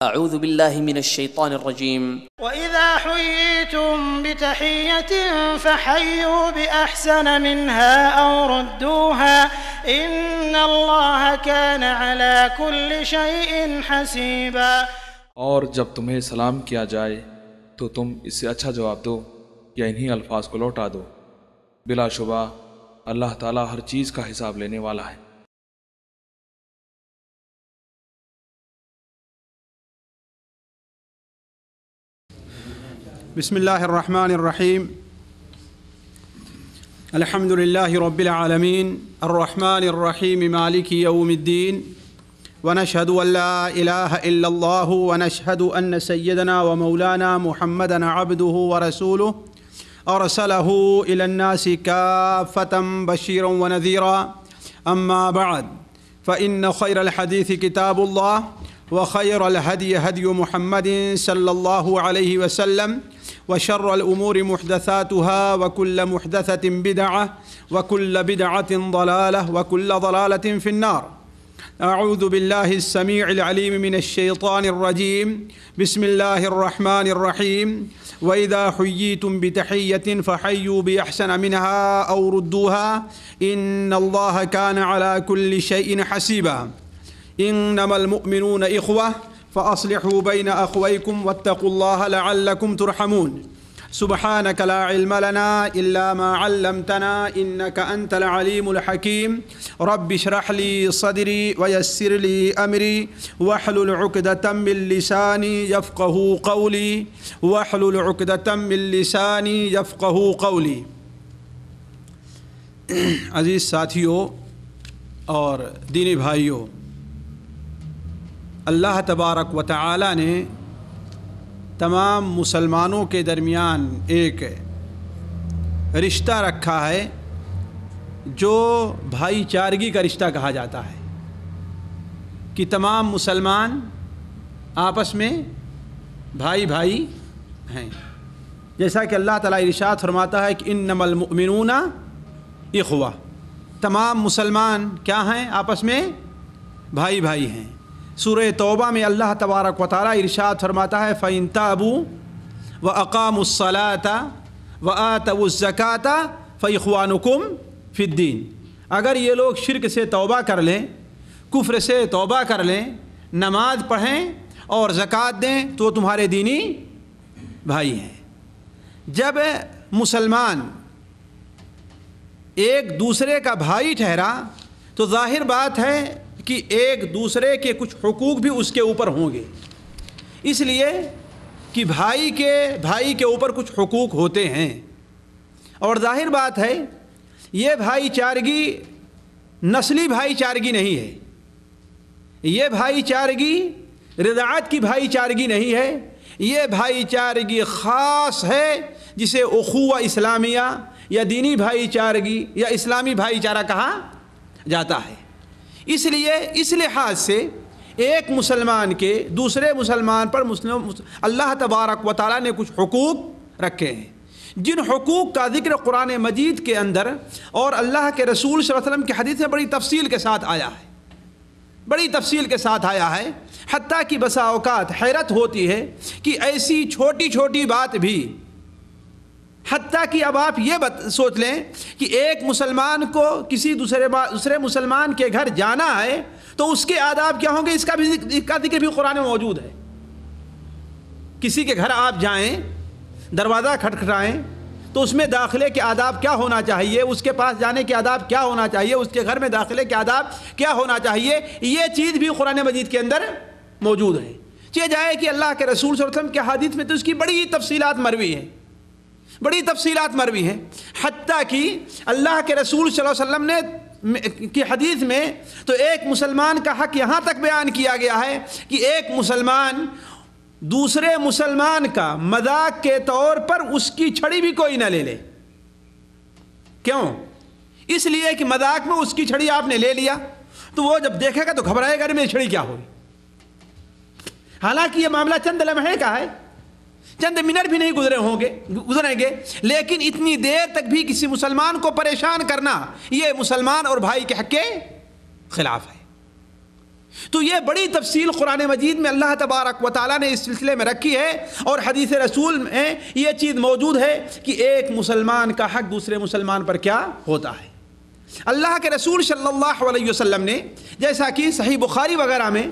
أعوذ بالله من الشيطان الرجيم وإذا حييتم بتحية فحيوا بأحسن منها أو ردوها إن الله كان على كل شيء حسيبا۔ اور جب تمہیں سلام کیا جائے تو تم اس سے اچھا جواب دو یا انہی الفاظ کو لوٹا دو، بلا شبہ اللہ تعالیٰ ہر چیز کا حساب لینے والا ہے۔ بسم الله الرحمن الرحيم الحمد لله رب العالمين الرحمن الرحيم مالك يوم الدين ونشهد أن لا إله إلا الله ونشهد أن سيدنا ومولانا محمدا عبده ورسوله أرسله إلى الناس كافة بشيرا ونذيرا، أما بعد فإن خير الحديث كتاب الله وخير الهدي هدي محمد صلى الله عليه وسلم وشر الأمور محدثاتها وكل محدثة بدعة وكل بدعة ضلالة وكل ضلالة في النار۔ أعوذ بالله السميع العليم من الشيطان الرجيم، بسم الله الرحمن الرحيم۔ وإذا حييتم بتحية فحيوا بأحسن منها أو ردوها إن الله كان على كل شيء حسيبا۔ إنما المؤمنون إخوة فأصلحوا بين أخويكم واتقوا الله لعلكم ترحمون۔ سبحانك لا علم لنا إلا ما علمتنا إنك أنت العليم الحكيم۔ رب اشرح لي صدري ويسر لي أمري واحلل عقدة من لساني يفقهوا قولي واحلل عقدة من لساني يفقهوا قولي۔ عزیز ساتھیوں اور دینی بھائیوں، اللہ تبارک و تعالی نے تمام مسلمانوں کے درمیان ایک رشتہ رکھا ہے جو بھائی چارگی کا رشتہ کہا جاتا ہے، کہ تمام مسلمان آپس میں بھائی بھائی ہیں۔ جیسا کہ اللہ تعالیٰ ارشاد فرماتا ہے کہ انما المؤمنون اخوہ، تمام مسلمان کیا ہیں؟ آپس میں بھائی بھائی ہیں۔ سورہ توبہ میں اللہ تبارک و تعالیٰ ارشاد فرماتا ہے فَإِن تَابُوا وَأَقَامُوا الصَّلَاةَ وَآتَوُا الزَّكَاةَ فَإِخْوَانُكُمْ فِي الدِّينِ۔ اگر یہ لوگ شرک سے توبہ کر لیں، کفر سے توبہ کر لیں، نماز پڑھیں اور زکوٰۃ دیں تو تمہارے دینی بھائی ہیں۔ جب مسلمان ایک دوسرے کا بھائی ٹھہرا تو ظاہر بات ہے کہ ایک دوسرے کے کچھ حقوق بھی اس کے اوپر ہوں گے، اس لیے کہ بھائی کے اوپر کچھ حقوق ہوتے ہیں۔ اور ظاہر بات ہے یہ بھائی چارگی نسلی بھائی چارگی نہیں ہے، یہ بھائی چارگی رضاعت کی بھائی چارگی نہیں ہے، یہ بھائی چارگی خاص ہے جسے اخوہ اسلامیہ یا دینی بھائی چارگی یا اسلامی بھائی چارہ کہا جاتا ہے۔ اس لیے اس لحاظ سے ایک مسلمان کے دوسرے مسلمان پر اللہ تبارک و تعالیٰ نے کچھ حقوق رکھے ہیں، جن حقوق کا ذکر قرآن مجید کے اندر اور اللہ کے رسول صلی اللہ علیہ وسلم کی حدیث میں بڑی تفصیل کے ساتھ آیا ہے، بڑی تفصیل کے ساتھ آیا ہے، حتیٰ کہ بسا اوقات حیرت ہوتی ہے کہ ایسی چھوٹی چھوٹی بات بھی، حتیٰ کہ اب آپ یہ سوچ لیں کہ ایک مسلمان کو کسی دوسرے مسلمان کے گھر جانا ہے تو اس کے آداب کیا ہوں گے، اس کا ذکر بھی قرآن میں موجود ہے۔ کسی کے گھر آپ جائیں، دروازہ کھٹکھٹائیں تو اس میں داخلے کے آداب کیا ہونا چاہیے، اس کے پاس جانے کے آداب کیا ہونا چاہیے، اس کے گھر میں داخلے کے آداب کیا ہونا چاہیے، یہ چیز بھی قرآن مجید کے اندر موجود ہے۔ یہ جائے کہ اللہ کے رسول صلی اللہ علیہ وسلم کے حدیث میں تو اس کی بڑی تفصیلات مروی ہیں، بڑی تفصیلات مروی ہیں، حتیٰ کہ اللہ کے رسول صلی اللہ علیہ وسلم نے کی حدیث میں تو ایک مسلمان کا حق یہاں تک بیان کیا گیا ہے کہ ایک مسلمان دوسرے مسلمان کا مذاق کے طور پر اس کی چھڑی بھی کوئی نہ لے لے۔ کیوں؟ اس لیے کہ مذاق میں اس کی چھڑی آپ نے لے لیا تو وہ جب دیکھے گا تو گھبرائے گا میری چھڑی کیا ہوئی۔ حالانکہ یہ معاملہ چند لمحے کا ہے، چند منٹ بھی نہیں گزریں گے، لیکن اتنی دیر تک بھی کسی مسلمان کو پریشان کرنا یہ مسلمان اور بھائی کے حق کے خلاف ہے۔ تو یہ بڑی تفصیل قرآن مجید میں اللہ تبارک و تعالیٰ نے اس سلسلے میں رکھی ہے، اور حدیث رسول میں یہ چیز موجود ہے کہ ایک مسلمان کا حق دوسرے مسلمان پر کیا ہوتا ہے۔ اللہ کے رسول صلی اللہ علیہ وسلم نے، جیسا کہ صحیح بخاری وغیرہ میں،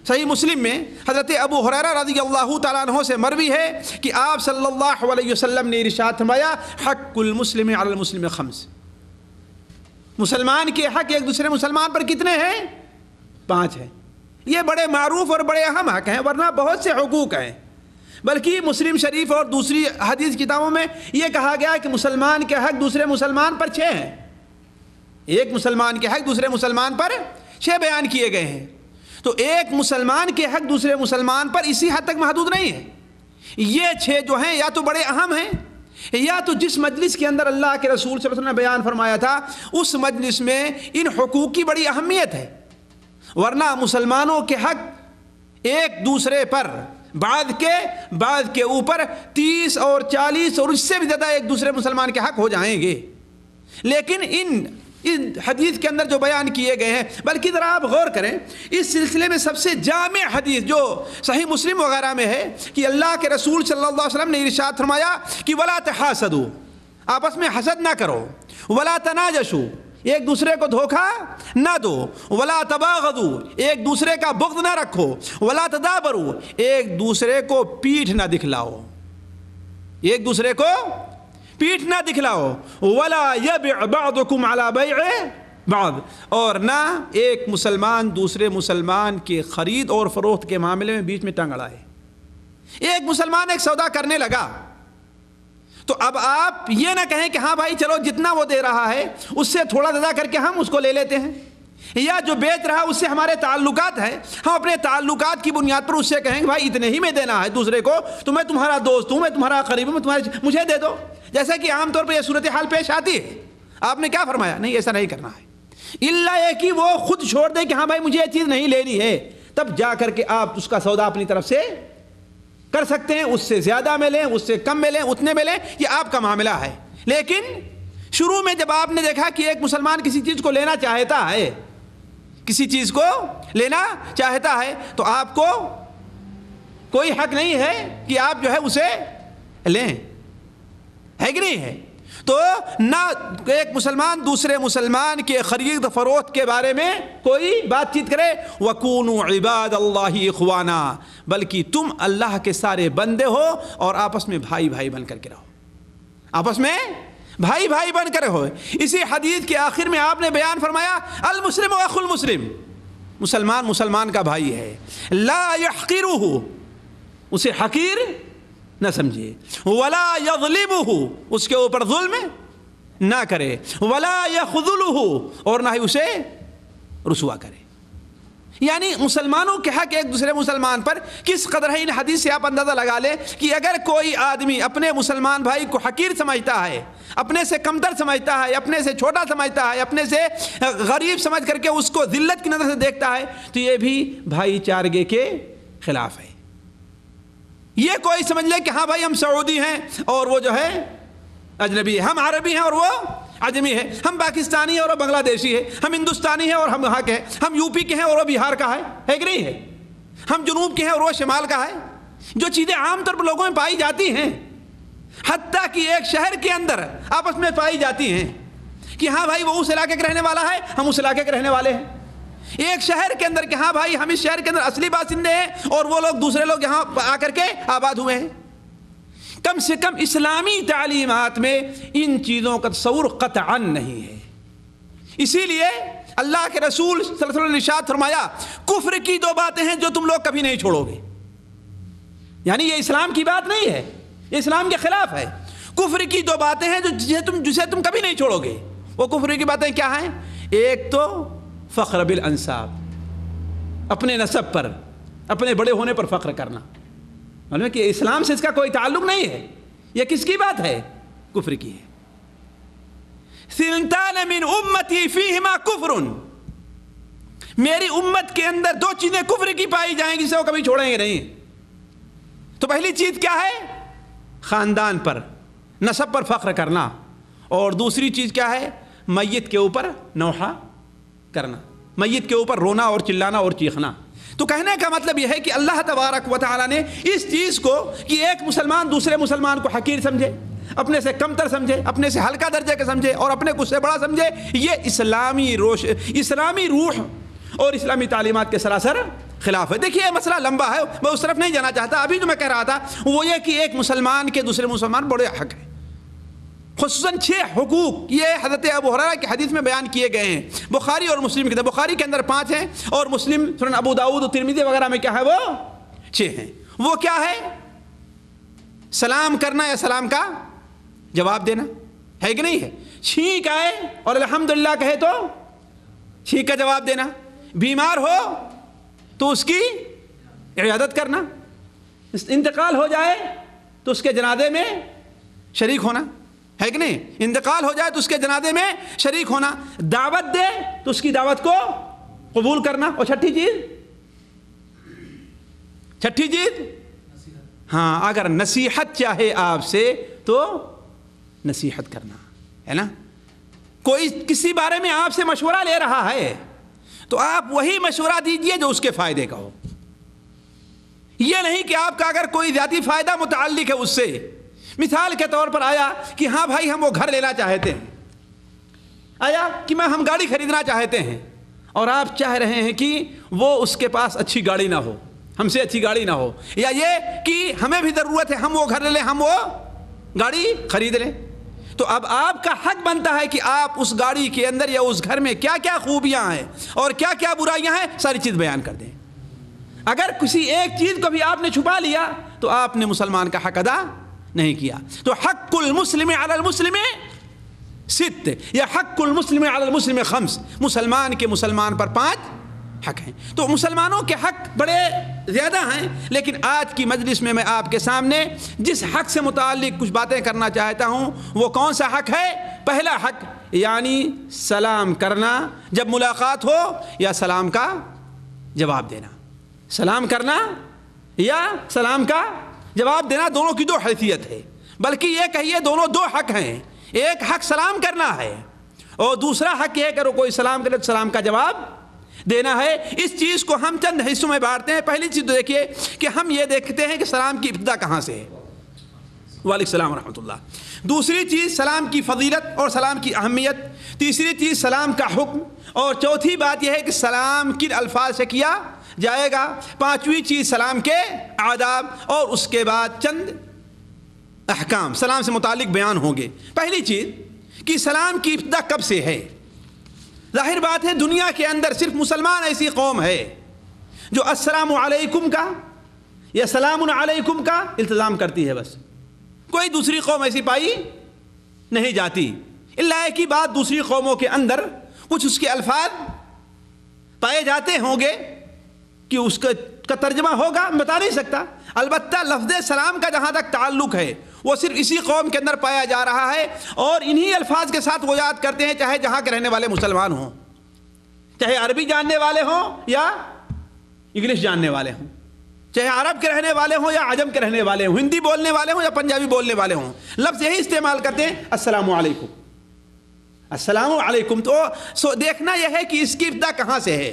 صحیح مسلم میں حضرت ابو ہریرہ رضی اللہ تعالیٰ عنہ سے مروی ہے کہ آپ صلی اللہ علیہ وسلم نے ارشاد فرمایا حق المسلم علی المسلم خمس، مسلمان کے حق ایک دوسرے مسلمان پر کتنے ہیں؟ 5 ہیں۔ یہ بڑے معروف اور بڑے اہم حق ہیں، ورنہ بہت سے حقوق ہیں، بلکہ مسلم شریف اور دوسری حدیث کتابوں میں یہ کہا گیا کہ مسلمان کے حق دوسرے مسلمان پر 6 ہیں۔ ایک مسلمان کے حق دوسرے مسلمان پر 6 بیان کیے گئے ہیں۔ تو ایک مسلمان کے حق دوسرے مسلمان پر اسی حد تک محدود نہیں ہے، یہ 6 جو ہیں یا تو بڑے اہم ہیں، یا تو جس مجلس کے اندر اللہ کے رسول صلی اللہ علیہ وسلم نے بیان فرمایا تھا اس مجلس میں ان حقوق کی بڑی اہمیت ہے، ورنہ مسلمانوں کے حق ایک دوسرے پر بعض کے اوپر 30 اور 40 اور اس سے بھی زیادہ ایک دوسرے مسلمان کے حق ہو جائیں گے۔ لیکن ان حدیث کے اندر جو بیان کیے گئے ہیں، بلکہ ذرا آپ غور کریں اس سلسلے میں سب سے جامع حدیث جو صحیح مسلم وغیرہ میں ہے کہ اللہ کے رسول صلی اللہ علیہ وسلم نے ارشاد فرمایا کہ ولا تحاسدوا، آپس میں حسد نہ کرو، ولا تناجشوا، ایک دوسرے کو دھوکہ نہ دو، ولا تباغضوا، ایک دوسرے کا بغض نہ رکھو، ولا تدابروا، ایک دوسرے کو پیٹھ نہ دکھلاؤ، ایک دوسرے کو پیٹھ نہ دکھلاؤ، ولا یبع بعضکم علی بیع بعض، اور نہ ایک مسلمان دوسرے مسلمان کے خرید اور فروخت کے معاملے میں بیچ میں ٹانگ اڑائے۔ ایک مسلمان ایک سودا کرنے لگا تو اب آپ یہ نہ کہیں کہ ہاں بھائی چلو جتنا وہ دے رہا ہے اس سے تھوڑا زیادہ کر کے ہم اس کو لے لیتے ہیں، یا جو بیچ رہا اس سے ہمارے تعلقات ہیں، ہم اپنے تعلقات کی بنیاد پر اس سے کہیں کہ بھائی اتنے ہی میں دینا ہے دوسرے کو، تو میں تمہارا دوست ہوں، میں تمہارا قریب ہوں، مجھے دے دو، جیسا کہ عام طور پر یہ صورتحال پیش آتی ہے۔ آپ نے کیا فرمایا؟ نہیں، ایسا نہیں کرنا ہے، الا یہ کہ وہ خود چھوڑ دے کہ ہاں بھائی مجھے یہ چیز نہیں لینی ہے، تب جا کر کے آپ اس کا سودا اپنی طرف سے کر سکتے ہیں، اس سے زیادہ میں لیں، اس سے کم میں لیں، اتنے میں لیں، یہ آپ کا معاملہ ہے۔ لیکن شروع میں جب آپ نے دیکھا کہ ایک مسلمان کسی چیز کو لینا چاہتا ہے، کسی چیز کو لینا چاہتا ہے، تو آپ کو کوئی حق نہیں ہے کہ آپ جو ہے اسے لیں، ہے کہ نہیں ہے؟ تو نہ ایک مسلمان دوسرے مسلمان کے خرید فروخت کے بارے میں کوئی بات چیت کرے، وَكُونُوا عِبَادَ اللَّهِ إِخْوَانًا، بلکہ تم اللہ کے سارے بندے ہو اور آپس میں بھائی بھائی بن کر کے رہو، آپس میں بھائی بھائی بن کر رہو۔ اسی حدیث کے آخر میں آپ نے بیان فرمایا المسلم اخو المسلم، مسلمان مسلمان کا بھائی ہے، لا يحقرہ، اسے حقیر نہ سمجھے، ولا یظلمہ، اس کے اوپر ظلم نہ کرے، ولا یخذلہ، اور نہ ہی اسے رسوا کرے۔ یعنی مسلمانوں کے حق ایک دوسرے مسلمان پر کس قدر ہے، ان حدیث سے آپ اندازہ لگا لیں کہ اگر کوئی آدمی اپنے مسلمان بھائی کو حقیر سمجھتا ہے، اپنے سے کمتر سمجھتا ہے، اپنے سے چھوٹا سمجھتا ہے، اپنے سے غریب سمجھ کر کے اس کو ذلت کی نظر سے دیکھتا ہے، تو یہ بھی بھائی چارگی کے خلاف ہے۔ یہ کوئی سمجھ لے کہ ہاں بھائی ہم سعودی ہیں اور وہ جو ہے اجنبی ہے، ہم عربی ہیں اور وہ عجمی ہے، ہم پاکستانی ہیں اور وہ بنگلہ دیشی ہے، ہم ہندوستانی ہیں اور ہم وہاں کے ہیں، ہم یو پی کے ہیں اور وہ بہار کا ہے کہ نہیں ہے، ہم جنوب کے ہیں اور وہ شمال کا ہے، جو چیزیں عام طور پر لوگوں میں پائی جاتی ہیں، حتیٰ کہ ایک شہر کے اندر آپس میں پائی جاتی ہیں کہ ہاں بھائی وہ اس علاقے کے رہنے والا ہے، ہم اس علاقے کے رہنے والے ہیں، ایک شہر کے اندر کہ ہاں بھائی ہم اس شہر کے اندر اصلی باشندے ہیں اور وہ لوگ دوسرے لوگ یہاں آ کر کے آباد ہوئے ہیں۔ کم سے کم اسلامی تعلیمات میں ان چیزوں کا تصور قطعا نہیں ہے۔ اسی لیے اللہ کے رسول صلی اللہ علیہ وسلم نے ارشاد فرمایا کفر کی 2 باتیں ہیں جو تم لوگ کبھی نہیں چھوڑو گے، یعنی یہ اسلام کی بات نہیں ہے، یہ اسلام کے خلاف ہے۔ کفر کی دو باتیں ہیں جسے تم کبھی نہیں چھوڑو گے. وہ کفر کی باتیں کیا ہیں؟ ایک تو فخر بالانساب، اپنے نسب پر، اپنے بڑے ہونے پر فخر کرنا. معلوم ہے کہ اسلام سے اس کا کوئی تعلق نہیں ہے. یہ کس کی بات ہے؟ کفر کی ہے. ثنتان من امتی فیہما کفر، میری امت کے اندر دو چیزیں کفر کی پائی جائیں گی جسے وہ کبھی چھوڑیں گے نہیں. تو پہلی چیز کیا ہے؟ خاندان پر، نسب پر فخر کرنا. اور دوسری چیز کیا ہے؟ میت کے اوپر نوحہ کرنا، میت کے اوپر رونا اور چلانا اور چیخنا. تو کہنے کا مطلب یہ ہے کہ اللہ تبارک و تعالیٰ نے اس چیز کو کہ ایک مسلمان دوسرے مسلمان کو حقیر سمجھے، اپنے سے کمتر سمجھے، اپنے سے ہلکا درجے کے سمجھے اور اپنے کو سے بڑا سمجھے، یہ اسلامی روح اور اسلامی تعلیمات کے سراسر خلاف ہے. دیکھیے یہ مسئلہ لمبا ہے، میں اس طرف نہیں جانا چاہتا. ابھی جو میں کہہ رہا تھا وہ یہ کہ ایک مسلمان کے دوسرے مسلمان بڑے حق ہیں، خصوصاً 6 حقوق یہ حضرت ابو ہریرہ کی حدیث میں بیان کیے گئے ہیں. بخاری اور مسلم کے، بخاری کے اندر 5 ہیں اور مسلم سنن ابو داؤد اور ترمذی وغیرہ میں کیا ہے وہ 6 ہیں. وہ کیا ہے؟ سلام کرنا یا سلام کا جواب دینا ہے کہ نہیں ہے؟ چھینک آئے اور الحمدللہ کہے تو چھینک کا جواب دینا، بیمار ہو تو اس کی عیادت کرنا، انتقال ہو جائے تو اس کے جنازے میں شریک ہونا ہے کہ نہیں؟ انتقال ہو جائے تو اس کے جنازے میں شریک ہونا، دعوت دے تو اس کی دعوت کو قبول کرنا. اور چھٹی چیز ہاں، اگر نصیحت چاہے آپ سے تو نصیحت کرنا ہے نا. کوئی کسی بارے میں آپ سے مشورہ لے رہا ہے تو آپ وہی مشورہ دیجئے جو اس کے فائدے کا ہو. یہ نہیں کہ آپ کا اگر کوئی ذاتی فائدہ متعلق ہے اس سے، مثال کے طور پر آیا کہ ہاں بھائی ہم وہ گھر لینا چاہتے ہیں، آیا کہ ہم گاڑی خریدنا چاہتے ہیں اور آپ چاہ رہے ہیں کہ وہ اس کے پاس اچھی گاڑی نہ ہو، ہم سے اچھی گاڑی نہ ہو، یا یہ کہ ہمیں بھی ضرورت ہے ہم وہ گھر لے لیں، ہم وہ گاڑی خرید لیں. تو اب آپ کا حق بنتا ہے کہ آپ اس گاڑی کے اندر یا اس گھر میں کیا کیا خوبیاں ہیں اور کیا کیا برائیاں ہیں ساری چیز بیان کر دیں. اگر کسی ایک چیز کو بھی آپ نے چھپا لیا تو آپ نے مسلمان کا حق ادا نہیں کیا. تو حق المسلم علی المسلم 6 یا حق المسلم علی المسلم 5، مسلمان کے مسلمان پر 5 حق ہیں. تو مسلمانوں کے حق بڑے زیادہ ہیں، لیکن آج کی مجلس میں آپ کے سامنے جس حق سے متعلق کچھ باتیں کرنا چاہتا ہوں وہ کون سا حق ہے؟ پہلا حق یعنی سلام کرنا جب ملاقات ہو یا سلام کا جواب دینا. سلام کرنا یا سلام کا جواب دینا دونوں کی 2 حیثیت ہے، بلکہ یہ کہیے دونوں 2 حق ہیں. ایک حق سلام کرنا ہے اور دوسرا حق یہ کہ کوئی سلام کرے تو سلام کا جواب دینا ہے. اس چیز کو ہم چند حصوں میں بانٹتے ہیں. پہلی چیز تو دیکھیے کہ ہم یہ دیکھتے ہیں کہ سلام کی ابتدا کہاں سے ہے. وعلیکم السلام ورحمۃ اللہ. دوسری چیز سلام کی فضیلت اور سلام کی اہمیت. تیسری چیز سلام کا حکم. اور چوتھی بات یہ ہے کہ سلام کن الفاظ سے کیا جائے گا. پانچویں چیز سلام کے آداب اور اس کے بعد چند احکام سلام سے متعلق بیان ہوں گے. پہلی چیز کہ سلام کی ابتدا کب سے ہے. ظاہر بات ہے دنیا کے اندر صرف مسلمان ایسی قوم ہے جو السلام علیکم کا یا سلام علیکم کا التزام کرتی ہے. بس کوئی دوسری قوم ایسی پائی نہیں جاتی. اللہ کی بات دوسری قوموں کے اندر کچھ اس کے الفاظ پائے جاتے ہوں گے کہ اس کا ترجمہ ہوگا میں بتا نہیں سکتا. البتہ لفظ سلام کا جہاں تک تعلق ہے وہ صرف اسی قوم کے اندر پایا جا رہا ہے اور انہی الفاظ کے ساتھ وہ یاد کرتے ہیں، چاہے جہاں کے رہنے والے مسلمان ہوں، چاہے عربی جاننے والے ہوں یا انگلش جاننے والے ہوں، چاہے عرب کے رہنے والے ہوں یا عجم کے رہنے والے ہوں، ہندی بولنے والے ہوں یا پنجابی بولنے والے ہوں، لفظ یہی استعمال کرتے ہیں السلام علیکم. السلام علیکم. تو دیکھنا یہ ہے کہ اس کی ابتدا کہاں سے ہے.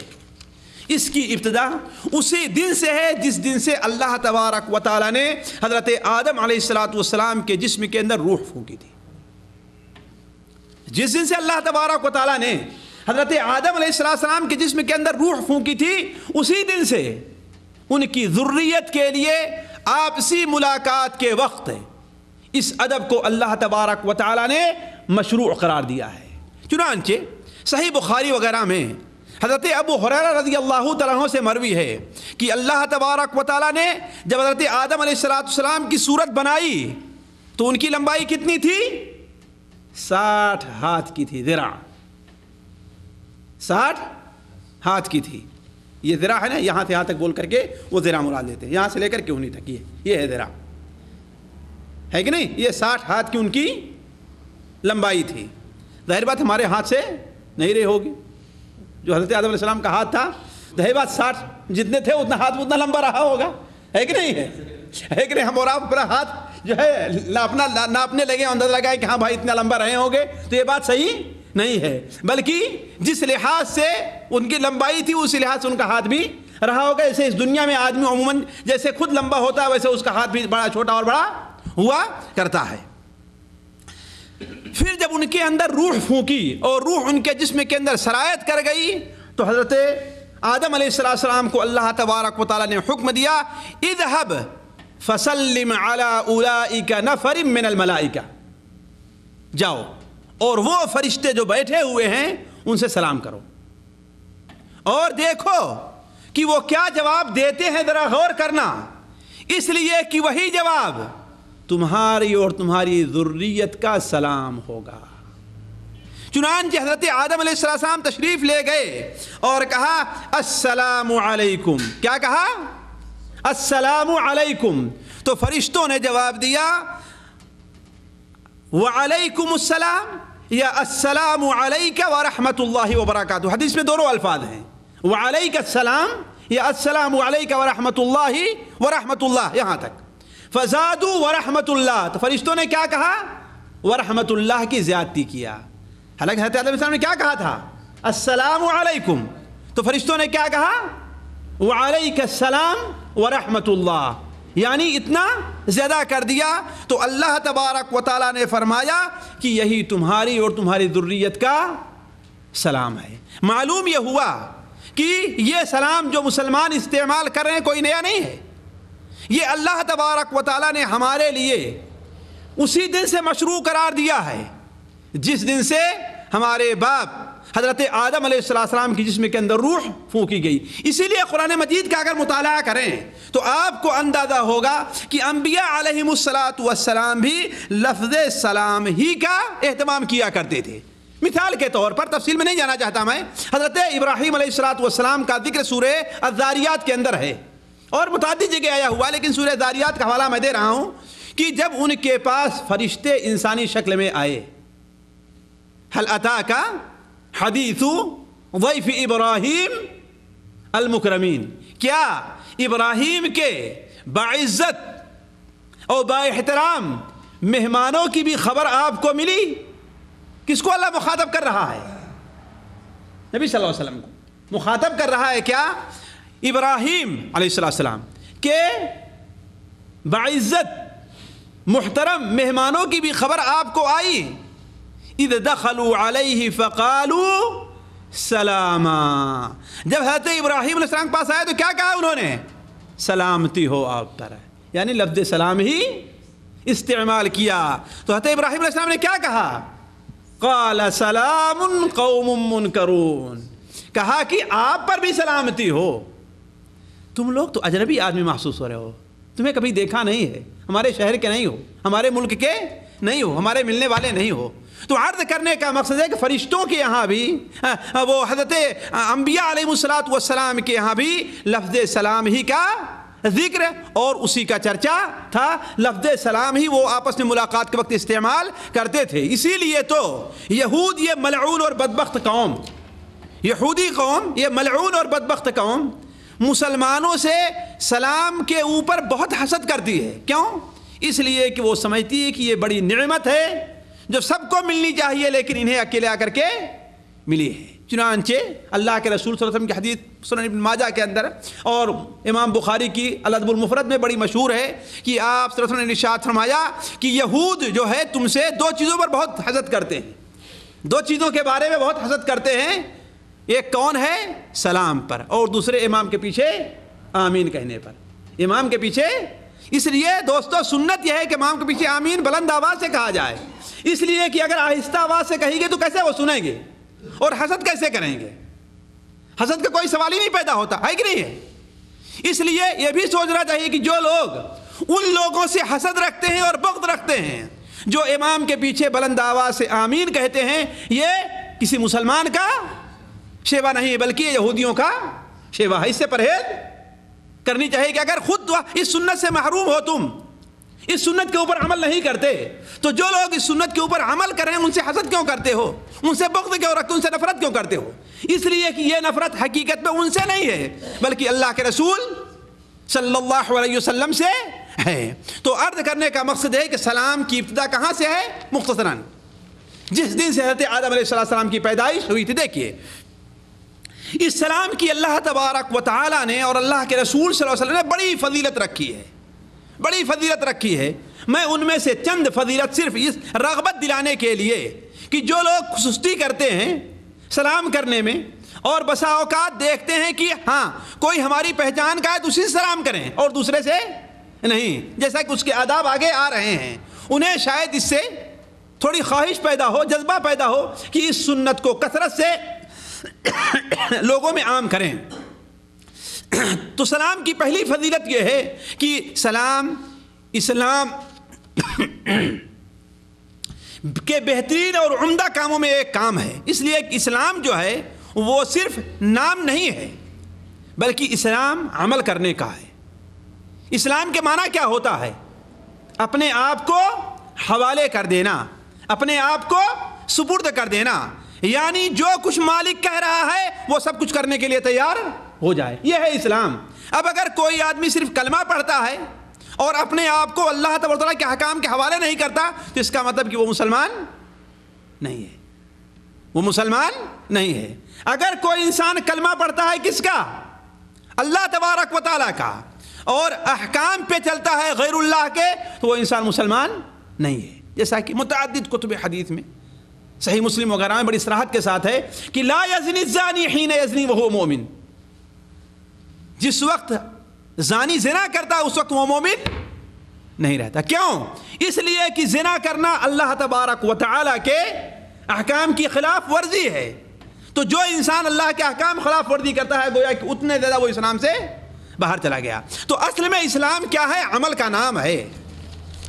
اس کی ابتدا اسی دن سے ہے جس دن سے اللہ تبارک و تعالیٰ نے حضرت آدم علیہ السلام کے جسم کے اندر روح پھونکی تھی. جس دن سے اللہ تبارک و تعالیٰ نے حضرت آدم علیہ السلام کے جسم کے اندر روح پھونکی تھی اسی دن سے ان کی ذریت کے لیے آپسی ملاقات کے وقت اس ادب کو اللہ تبارک و تعالیٰ نے مشروع قرار دیا ہے. چنانچہ صحیح بخاری وغیرہ میں حضرت ابو ہریرہ رضی اللہ تعالیٰ عنہ سے مروی ہے کہ اللہ تبارک و تعالیٰ نے جب حضرت آدم علیہ السلام کی صورت بنائی تو ان کی لمبائی کتنی تھی؟ 60 ہاتھ کی تھی، ذراع 60 ہاتھ کی تھی. یہ ذراع ہے نا، یہاں سے یہاں تک بول کر کے وہ ذراع مراد لیتے ہیں، یہاں سے لے کر کے انہیں تک یہ ہے ذراع، ہے کہ نہیں؟ یہ 60 ہاتھ کی ان کی لمبائی تھی. ظاہر بات ہمارے ہاتھ سے نہیں رہی ہوگی. جو حضرت آدم علیہ السلام کا ہاتھ تھا، ظاہر بات 60 جتنے تھے اتنا ہاتھ اتنا لمبا رہا ہوگا، ہے کہ نہیں ہے کہ نہیں؟ ہم اور آپ اپنا ہاتھ جو ہے اپنا ناپنے لگے، اندازہ لگائے کہ ہاں بھائی اتنا لمبا رہے ہوں گے، تو یہ بات صحیح نہیں ہے. بلکہ جس لحاظ سے ان کی لمبائی تھی اسی لحاظ سے ان کا ہاتھ بھی رہا ہوگا. جیسے اس دنیا میں آدمی عموماً جیسے خود لمبا ہوتا ہے ویسے اس کا ہاتھ بھی بڑا چھوٹا اور بڑا ہوا کرتا ہے. پھر جب ان کے اندر روح پھونکی اور روح ان کے جسم کے اندر سرایت کر گئی تو حضرت آدم علیہ السلام کو اللہ تبارک و تعالیٰ نے حکم دیا، اذهب فسلم على اولئک نفر من الملائکہ، جاؤ اور وہ فرشتے جو بیٹھے ہوئے ہیں ان سے سلام کرو اور دیکھو کہ وہ کیا جواب دیتے ہیں. ذرا غور کرنا، اس لیے کہ وہی جواب تمہاری اور تمہاری ذریت کا سلام ہوگا. چنانچہ حضرت آدم علیہ السلام تشریف لے گئے اور کہا السلام علیکم. کیا کہا؟ السلام علیکم. تو فرشتوں نے جواب دیا وعلیکم السلام یا السلام علیک ورحمۃ اللہ وبرکاتہ. حدیث میں دونوں الفاظ ہیں، وعلیک السلام یا السلام علیک ورحمۃ اللہ یہاں تک. فزادوا ورحمۃ اللہ، تو فرشتوں نے کیا کہا؟ ورحمۃ اللہ کی زیادتی کیا. حالانکہ حضرت آدم علیہ السلام نے کیا کہا تھا؟ السلام علیکم. تو فرشتوں نے کیا کہا؟ وعلیک السلام ورحمۃ اللہ، یعنی اتنا زیادہ کر دیا. تو اللہ تبارک و تعالیٰ نے فرمایا کہ یہی تمہاری اور تمہاری ذریت کا سلام ہے. معلوم یہ ہوا کہ یہ سلام جو مسلمان استعمال کر رہے ہیں کوئی نیا نہیں ہے. یہ اللہ تبارک و تعالیٰ نے ہمارے لیے اسی دن سے مشروع قرار دیا ہے جس دن سے ہمارے باپ حضرت آدم علیہ السلام کی جسم کے اندر روح پھونکی گئی. اسی لیے قرآن مجید کا اگر مطالعہ کریں تو آپ کو اندازہ ہوگا کہ انبیاء علیہم السلام بھی لفظ سلام ہی کا اہتمام کیا کرتے تھے. مثال کے طور پر، تفصیل میں نہیں جانا چاہتا میں، حضرت ابراہیم علیہ السلام کا ذکر سورہ الذاریات کے اندر ہے اور متعدد جگہ آیا ہوا، لیکن سورہ الذاریات کا حوالہ میں دے رہا ہوں کہ جب ان کے پاس فرشتے انسانی شکل میں آئے، هل اتاک حدیث ضیف ابراہیم المکرمین، کیا ابراہیم کے باعزت اور با احترام مہمانوں کی بھی خبر آپ کو ملی؟ کس کو اللہ مخاطب کر رہا ہے؟ نبی صلی اللہ علیہ وسلم کو مخاطب کر رہا ہے. کیا؟ ابراہیم علیہ السلام کے باعزت محترم مہمانوں کی بھی خبر آپ کو آئی؟ اذ دخلوا علیہ فقالوا سلاما، جب حضرت ابراہیم علیہ السلام کے پاس آئے تو کیا کہا انہوں نے؟ سلامتی ہو آپ پر، یعنی لفظ سلام ہی استعمال کیا. تو حضرت ابراہیم علیہ السلام نے کیا کہا؟ قال سلام قوم منکرون، کہا کہ آپ پر بھی سلامتی ہو، تم لوگ تو اجنبی آدمی محسوس ہو رہے ہو، تمہیں کبھی دیکھا نہیں ہے، ہمارے شہر کے نہیں ہو، ہمارے ملک کے نہیں ہو، ہمارے ملنے والے نہیں ہو. تو عرض کرنے کا مقصد ہے کہ فرشتوں کے یہاں بھی وہ حضرت انبیاء علیہ السلام کے یہاں بھی لفظ سلام ہی کا ذکر اور اسی کا چرچا تھا. لفظ سلام ہی وہ آپس میں ملاقات کے وقت استعمال کرتے تھے. اسی لیے تو یہود یہ ملعون اور بدبخت قوم، یہودی قوم یہ ملعون اور بدبخت قوم مسلمانوں سے سلام کے اوپر بہت حسد کرتی ہے. کیوں؟ اس لیے کہ وہ سمجھتی ہے کہ یہ بڑی نعمت ہے جو سب کو ملنی چاہیے لیکن انہیں اکیلے آ کر کے ملی ہے. چنانچہ اللہ کے رسول صلی اللہ علیہ وسلم کی حدیث سنن ابن ماجہ کے اندر اور امام بخاری کی الادب المفرد میں بڑی مشہور ہے کہ آپ صلی اللہ علیہ وسلم نے ارشاد فرمایا کہ یہود جو ہے تم سے دو چیزوں پر بہت حسد کرتے ہیں، دو چیزوں کے بارے میں بہت حسد کرتے ہیں. ایک کون ہے؟ سلام پر، اور دوسرے امام کے پیچھے آمین کہنے پر. امام کے پیچھے، اس لیے دوستو سنت یہ ہے کہ امام کے پیچھے آمین بلند آواز سے کہا جائے، اس لیے کہ اگر آہستہ آواز سے کہیں گے تو کیسے وہ سنیں گے اور حسد کیسے کریں گے؟ حسد کا کوئی سوال ہی نہیں پیدا ہوتا ہے کہ نہیں ہے. اس لیے یہ بھی سوچنا چاہیے کہ جو لوگ ان لوگوں سے حسد رکھتے ہیں اور بغض رکھتے ہیں جو امام کے پیچھے بلند آواز سے آمین کہتے ہیں. یہ کسی مسلمان کا شیوا نہیں بلکہ یہودیوں کا شیوا ہے. اس سے پرہیز کرنی چاہیے کہ اگر خود اس سنت سے محروم ہو، تم اس سنت کے اوپر عمل نہیں کرتے، تو جو لوگ اس سنت کے اوپر عمل کریں ان سے حسد کیوں کرتے ہو، ان سے بغض کیوں رکھتے، ان سے نفرت کیوں کرتے ہو؟ اس لیے کہ یہ نفرت حقیقت میں ان سے نہیں ہے بلکہ اللہ کے رسول صلی اللہ علیہ وسلم سے ہے. تو عرض کرنے کا مقصد ہے کہ سلام کی ابتدا کہاں سے ہے؟ مختصراً جس دن سے حضرت آدم علیہ السلام کی پیدائش ہوئی تھی. دیکھیے اس سلام کی اللہ تبارک و تعالی نے اور اللہ کے رسول صلی اللہ علیہ وسلم نے بڑی فضیلت رکھی ہے، بڑی فضیلت رکھی ہے. میں ان میں سے چند فضیلت صرف اس رغبت دلانے کے لیے کہ جو لوگ سستی کرتے ہیں سلام کرنے میں اور بسا اوقات دیکھتے ہیں کہ ہاں کوئی ہماری پہچان کا ہے تو اسی سے سلام کریں اور دوسرے سے نہیں، جیسا کہ اس کے آداب آگے آ رہے ہیں، انہیں شاید اس سے تھوڑی خواہش پیدا ہو، جذبہ پیدا ہو کہ اس سنت کو کثرت سے لوگوں میں عام کریں. تو سلام کی پہلی فضیلت یہ ہے کہ سلام اسلام کے بہترین اور عمدہ کاموں میں ایک کام ہے. اس لیے کہ اسلام جو ہے وہ صرف نام نہیں ہے بلکہ اسلام عمل کرنے کا ہے. اسلام کے معنی کیا ہوتا ہے؟ اپنے آپ کو حوالے کر دینا، اپنے آپ کو سپرد کر دینا، یعنی جو کچھ مالک کہہ رہا ہے وہ سب کچھ کرنے کے لیے تیار ہو جائے. یہ ہے اسلام. اب اگر کوئی آدمی صرف کلمہ پڑھتا ہے اور اپنے آپ کو اللہ تبارک و تعالیٰ کے احکام کے حوالے نہیں کرتا تو اس کا مطلب کہ وہ مسلمان نہیں ہے، وہ مسلمان نہیں ہے. اگر کوئی انسان کلمہ پڑھتا ہے کس کا؟ اللہ تبارک و تعالیٰ کا، اور احکام پہ چلتا ہے غیر اللہ کے، تو وہ انسان مسلمان نہیں ہے. جیسا کہ متعدد کتب حدیث میں صحیح مسلم وغیرہ میں بڑی صراحت کے ساتھ ہے کہ لا یزنی الزانی حین یزنی وہو مومن. جس وقت زانی زنا کرتا ہے اس وقت وہ مومن نہیں رہتا. کیوں؟ اس لیے کہ زنا کرنا اللہ تبارک و تعالیٰ کے احکام کی خلاف ورزی ہے. تو جو انسان اللہ کے احکام خلاف ورزی کرتا ہے گویا کہ اتنے زیادہ وہ اسلام سے باہر چلا گیا. تو اصل میں اسلام کیا ہے؟ عمل کا نام ہے.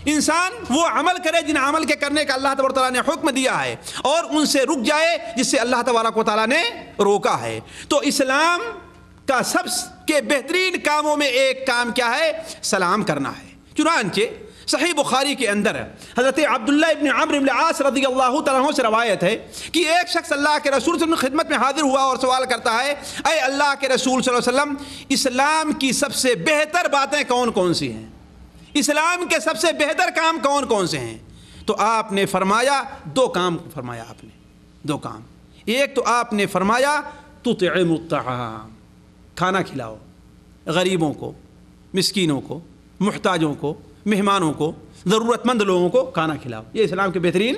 انسان وہ عمل کرے جن عمل کے کرنے کا اللہ تبارک و تعالیٰ نے حکم دیا ہے اور ان سے رک جائے جس سے اللہ تبارک و تعالیٰ نے روکا ہے. تو اسلام کا سب کے بہترین کاموں میں ایک کام کیا ہے؟ سلام کرنا ہے. چنانچہ صحیح بخاری کے اندر حضرت عبداللہ ابن عمرو بن العاص رضی اللہ تعالیٰ عنہ سے روایت ہے کہ ایک شخص اللہ کے رسول صلی اللہ علیہ وسلم کی خدمت میں حاضر ہوا اور سوال کرتا ہے، اے اللہ کے رسول صلی اللہ علیہ وسلم، اسلام کی سب سے بہتر باتیں کون کون سی ہیں؟ اسلام کے سب سے بہتر کام کون کون سے ہیں؟ تو آپ نے فرمایا دو کام فرمایا. آپ نے دو کام. ایک تو آپ نے فرمایا تطعم الطعام، کھانا کھلاؤ غریبوں کو، مسکینوں کو، محتاجوں کو، مہمانوں کو، ضرورت مند لوگوں کو کھانا کھلاؤ. یہ اسلام کے بہترین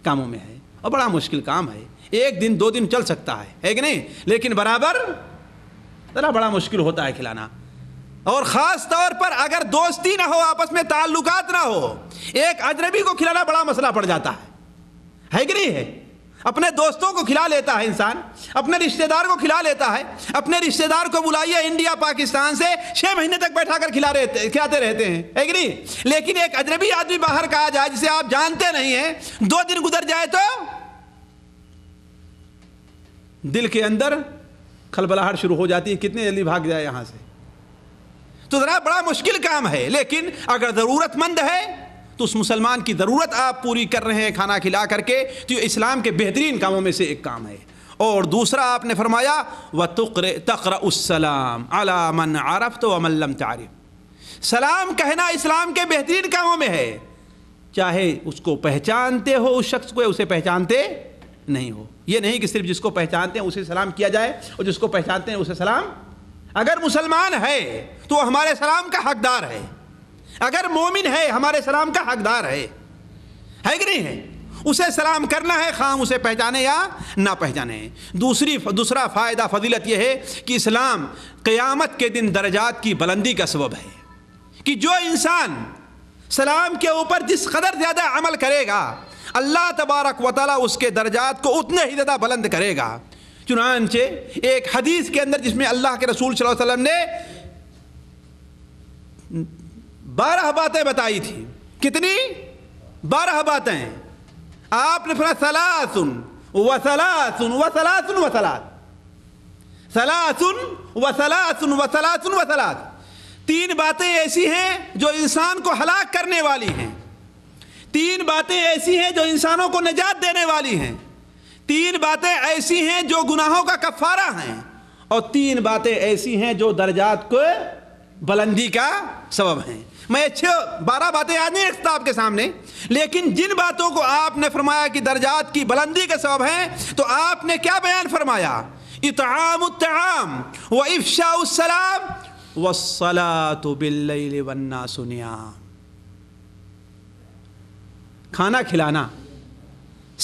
کاموں میں ہے اور بڑا مشکل کام ہے. ایک دن دو دن چل سکتا ہے کہ نہیں، لیکن برابر ذرا بڑا مشکل ہوتا ہے کھلانا. اور خاص طور پر اگر دوستی نہ ہو، آپس میں تعلقات نہ ہو، ایک اجنبی کو کھلانا بڑا مسئلہ پڑ جاتا ہے کہ نہیں ہے؟ اپنے دوستوں کو کھلا لیتا ہے انسان، اپنے رشتہ دار کو کھلا لیتا ہے. اپنے رشتہ دار کو بلائیے انڈیا پاکستان سے 6 مہینے تک بیٹھا کر کھلاتے رہتے ہیں، ہے کہ نہیں؟ لیکن ایک اجنبی آدمی باہر کا آ جائے جسے آپ جانتے نہیں ہیں، 2 دن گزر جائے تو دل کے اندر کھلبلاہٹ شروع ہو جاتی ہے، کتنے جلدی بھاگ جائے یہاں سے. تو ذرا بڑا مشکل کام ہے، لیکن اگر ضرورت مند ہے تو اس مسلمان کی ضرورت آپ پوری کر رہے ہیں کھانا کھلا کر کے، تو یہ اسلام کے بہترین کاموں میں سے ایک کام ہے. اور دوسرا آپ نے فرمایا تقرأ السلام علی من عرفت ومن لم تعرف. سلام کہنا اسلام کے بہترین کاموں میں ہے، چاہے اس کو پہچانتے ہو اس شخص کو یا اسے پہچانتے نہیں ہو. یہ نہیں کہ صرف جس کو پہچانتے ہیں اسے سلام کیا جائے اور جس کو پہچانتے ہیں اسے سلام. اگر مسلمان ہے تو وہ ہمارے سلام کا حقدار ہے، اگر مومن ہے ہمارے سلام کا حقدار ہے کہ نہیں ہے؟ اسے سلام کرنا ہے خواہ ہم اسے پہچانے یا نہ پہچانے. دوسرا فائدہ فضیلت یہ ہے کہ اسلام قیامت کے دن درجات کی بلندی کا سبب ہے. کہ جو انسان سلام کے اوپر جس قدر زیادہ عمل کرے گا اللہ تبارک و تعالیٰ اس کے درجات کو اتنے ہی زیادہ بلند کرے گا. چنانچہ ایک حدیث کے اندر جس میں اللہ کے رسول صلی اللہ علیہ وسلم نے 12 باتیں بتائی تھی. کتنی؟ 12 باتیں. آپ نے فرمایا ثلاثن و ثلاثن و ثلاثن و ثلاث، ثلاثن و ثلاثن و ثلاثن و ثلاث. 3 باتیں ایسی ہیں جو انسان کو ہلاک کرنے والی ہیں، 3 باتیں ایسی ہیں جو انسانوں کو نجات دینے والی ہیں، 3 باتیں ایسی ہیں جو گناہوں کا کفارہ ہیں، اور 3 باتیں ایسی ہیں جو درجات کو بلندی کا سبب ہیں. میں 12 باتیں آج نہیں رکھتا آپ کے سامنے، لیکن جن باتوں کو آپ نے فرمایا کہ درجات کی بلندی کے سبب ہیں، تو آپ نے کیا بیان فرمایا؟ اطعام الطعام و افشاء السلام والصلاة باللیل والناس نیام. کھانا کھلانا،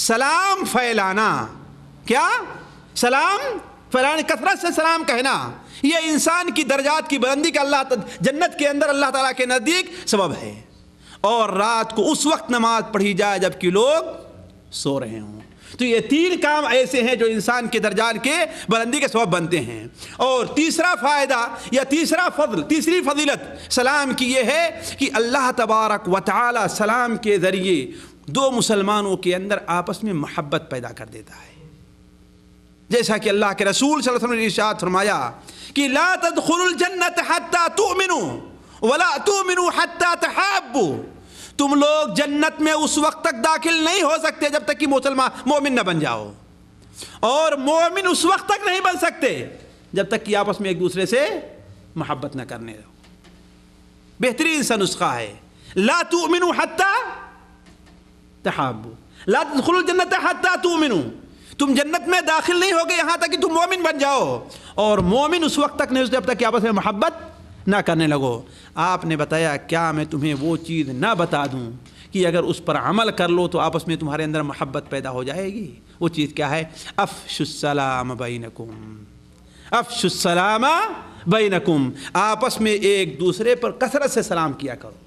سلام پھیلانا. کیا؟ سلام پھیلانا، کثرت سے سلام کہنا. یہ انسان کی درجات کی بلندی کا اللہ جنت کے اندر اللہ تعالیٰ کے نزدیک سبب ہے. اور رات کو اس وقت نماز پڑھی جائے جب کہ لوگ سو رہے ہوں. تو یہ 3 کام ایسے ہیں جو انسان کے درجات کے بلندی کے سبب بنتے ہیں. اور تیسرا فائدہ یا تیسرا فضل، تیسری فضیلت سلام کی یہ ہے کہ اللہ تبارک و تعالی سلام کے ذریعے 2 مسلمانوں کے اندر آپس میں محبت پیدا کر دیتا ہے. جیسا کہ اللہ کے رسول صلی اللہ علیہ وسلم نے ارشاد فرمایا کہ لا تدخلوا الجنت حتی تؤمنوا ولا تؤمنوا حتی تحابوا. تم لوگ جنت میں اس وقت تک داخل نہیں ہو سکتے جب تک کہ مومن نہ بن جاؤ، اور مومن اس وقت تک نہیں بن سکتے جب تک کہ آپس میں ایک دوسرے سے محبت نہ کرنے دو. بہترین سا نسخہ ہے لا تؤمنوا حتی تحابوا، لا تدخلوا الجنت حتی تؤمنوا. تم جنت میں داخل نہیں ہوگے یہاں تک کہ تم مومن بن جاؤ، اور مومن اس وقت تک نہیں جب تک کہ آپس میں محبت نہ کرنے لگو. آپ نے بتایا کیا میں تمہیں وہ چیز نہ بتا دوں کہ اگر اس پر عمل کر لو تو آپس میں تمہارے اندر محبت پیدا ہو جائے گی؟ وہ چیز کیا ہے؟ افشوا السلام بینکم، افشوا السلام بینکم. آپس میں ایک دوسرے پر کثرت سے سلام کیا کرو،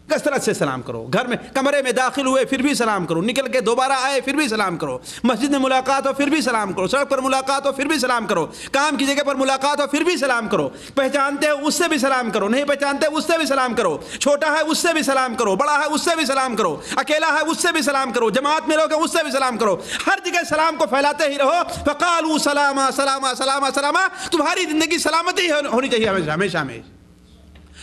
کثرت سے سلام کرو. گھر میں کمرے میں داخل ہوئے پھر بھی سلام کرو، نکل کے دوبارہ آئے پھر بھی سلام کرو، مسجد میں ملاقات ہو پھر بھی سلام کرو، سڑک پر ملاقات ہو پھر بھی سلام کرو، کام کی جگہ پر ملاقات ہو پھر بھی سلام کرو. پہچانتے ہو اس سے بھی سلام کرو، نہیں پہچانتے اس سے بھی سلام کرو، چھوٹا ہے اس سے بھی سلام کرو، بڑا ہے اس سے بھی سلام کرو، اکیلا ہے اس سے بھی سلام کرو، جماعت میں لوگ اس سے بھی سلام کرو. ہر جگہ سلام کو پھیلاتے ہی رہو. فقالوا سلاما سلاما سلاما سلاما. تمہاری زندگی سلامتی ہونی چاہیے ہمیشہ ہمیشہ ہمیشہ.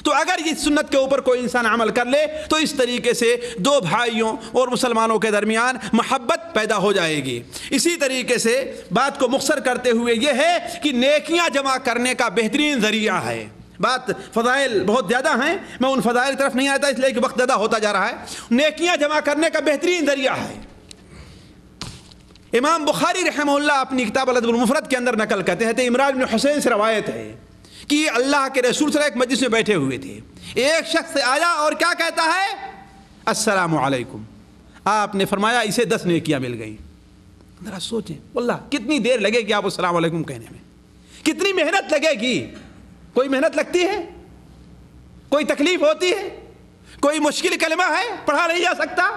تو اگر اس سنت کے اوپر کوئی انسان عمل کر لے تو اس طریقے سے 2 بھائیوں اور مسلمانوں کے درمیان محبت پیدا ہو جائے گی. اسی طریقے سے بات کو مختصر کرتے ہوئے یہ ہے کہ نیکیاں جمع کرنے کا بہترین ذریعہ ہے. بات فضائل بہت زیادہ ہیں، میں ان فضائل کی طرف نہیں آتا اس لیے کہ وقت زیادہ ہوتا جا رہا ہے. نیکیاں جمع کرنے کا بہترین ذریعہ ہے. امام بخاری رحمہ اللہ اپنی کتاب الادب المفرد کے اندر نقل کرتے ہیں، عمران بن حسین سے روایت ہے کہ اللہ کے رسول صلی اللہ علیہ وسلم ایک مجلس میں بیٹھے ہوئے تھے. ایک شخص آیا اور کیا کہتا ہے؟ السلام علیکم. آپ نے فرمایا اسے 10 نیکیاں مل گئیں. ذرا سوچیں واللہ کتنی دیر لگے گی آپ السلام علیکم کہنے میں، کتنی محنت لگے گی. کوئی محنت لگتی ہے؟ کوئی تکلیف ہوتی ہے؟ کوئی مشکل کلمہ ہے پڑھا نہیں جا سکتا؟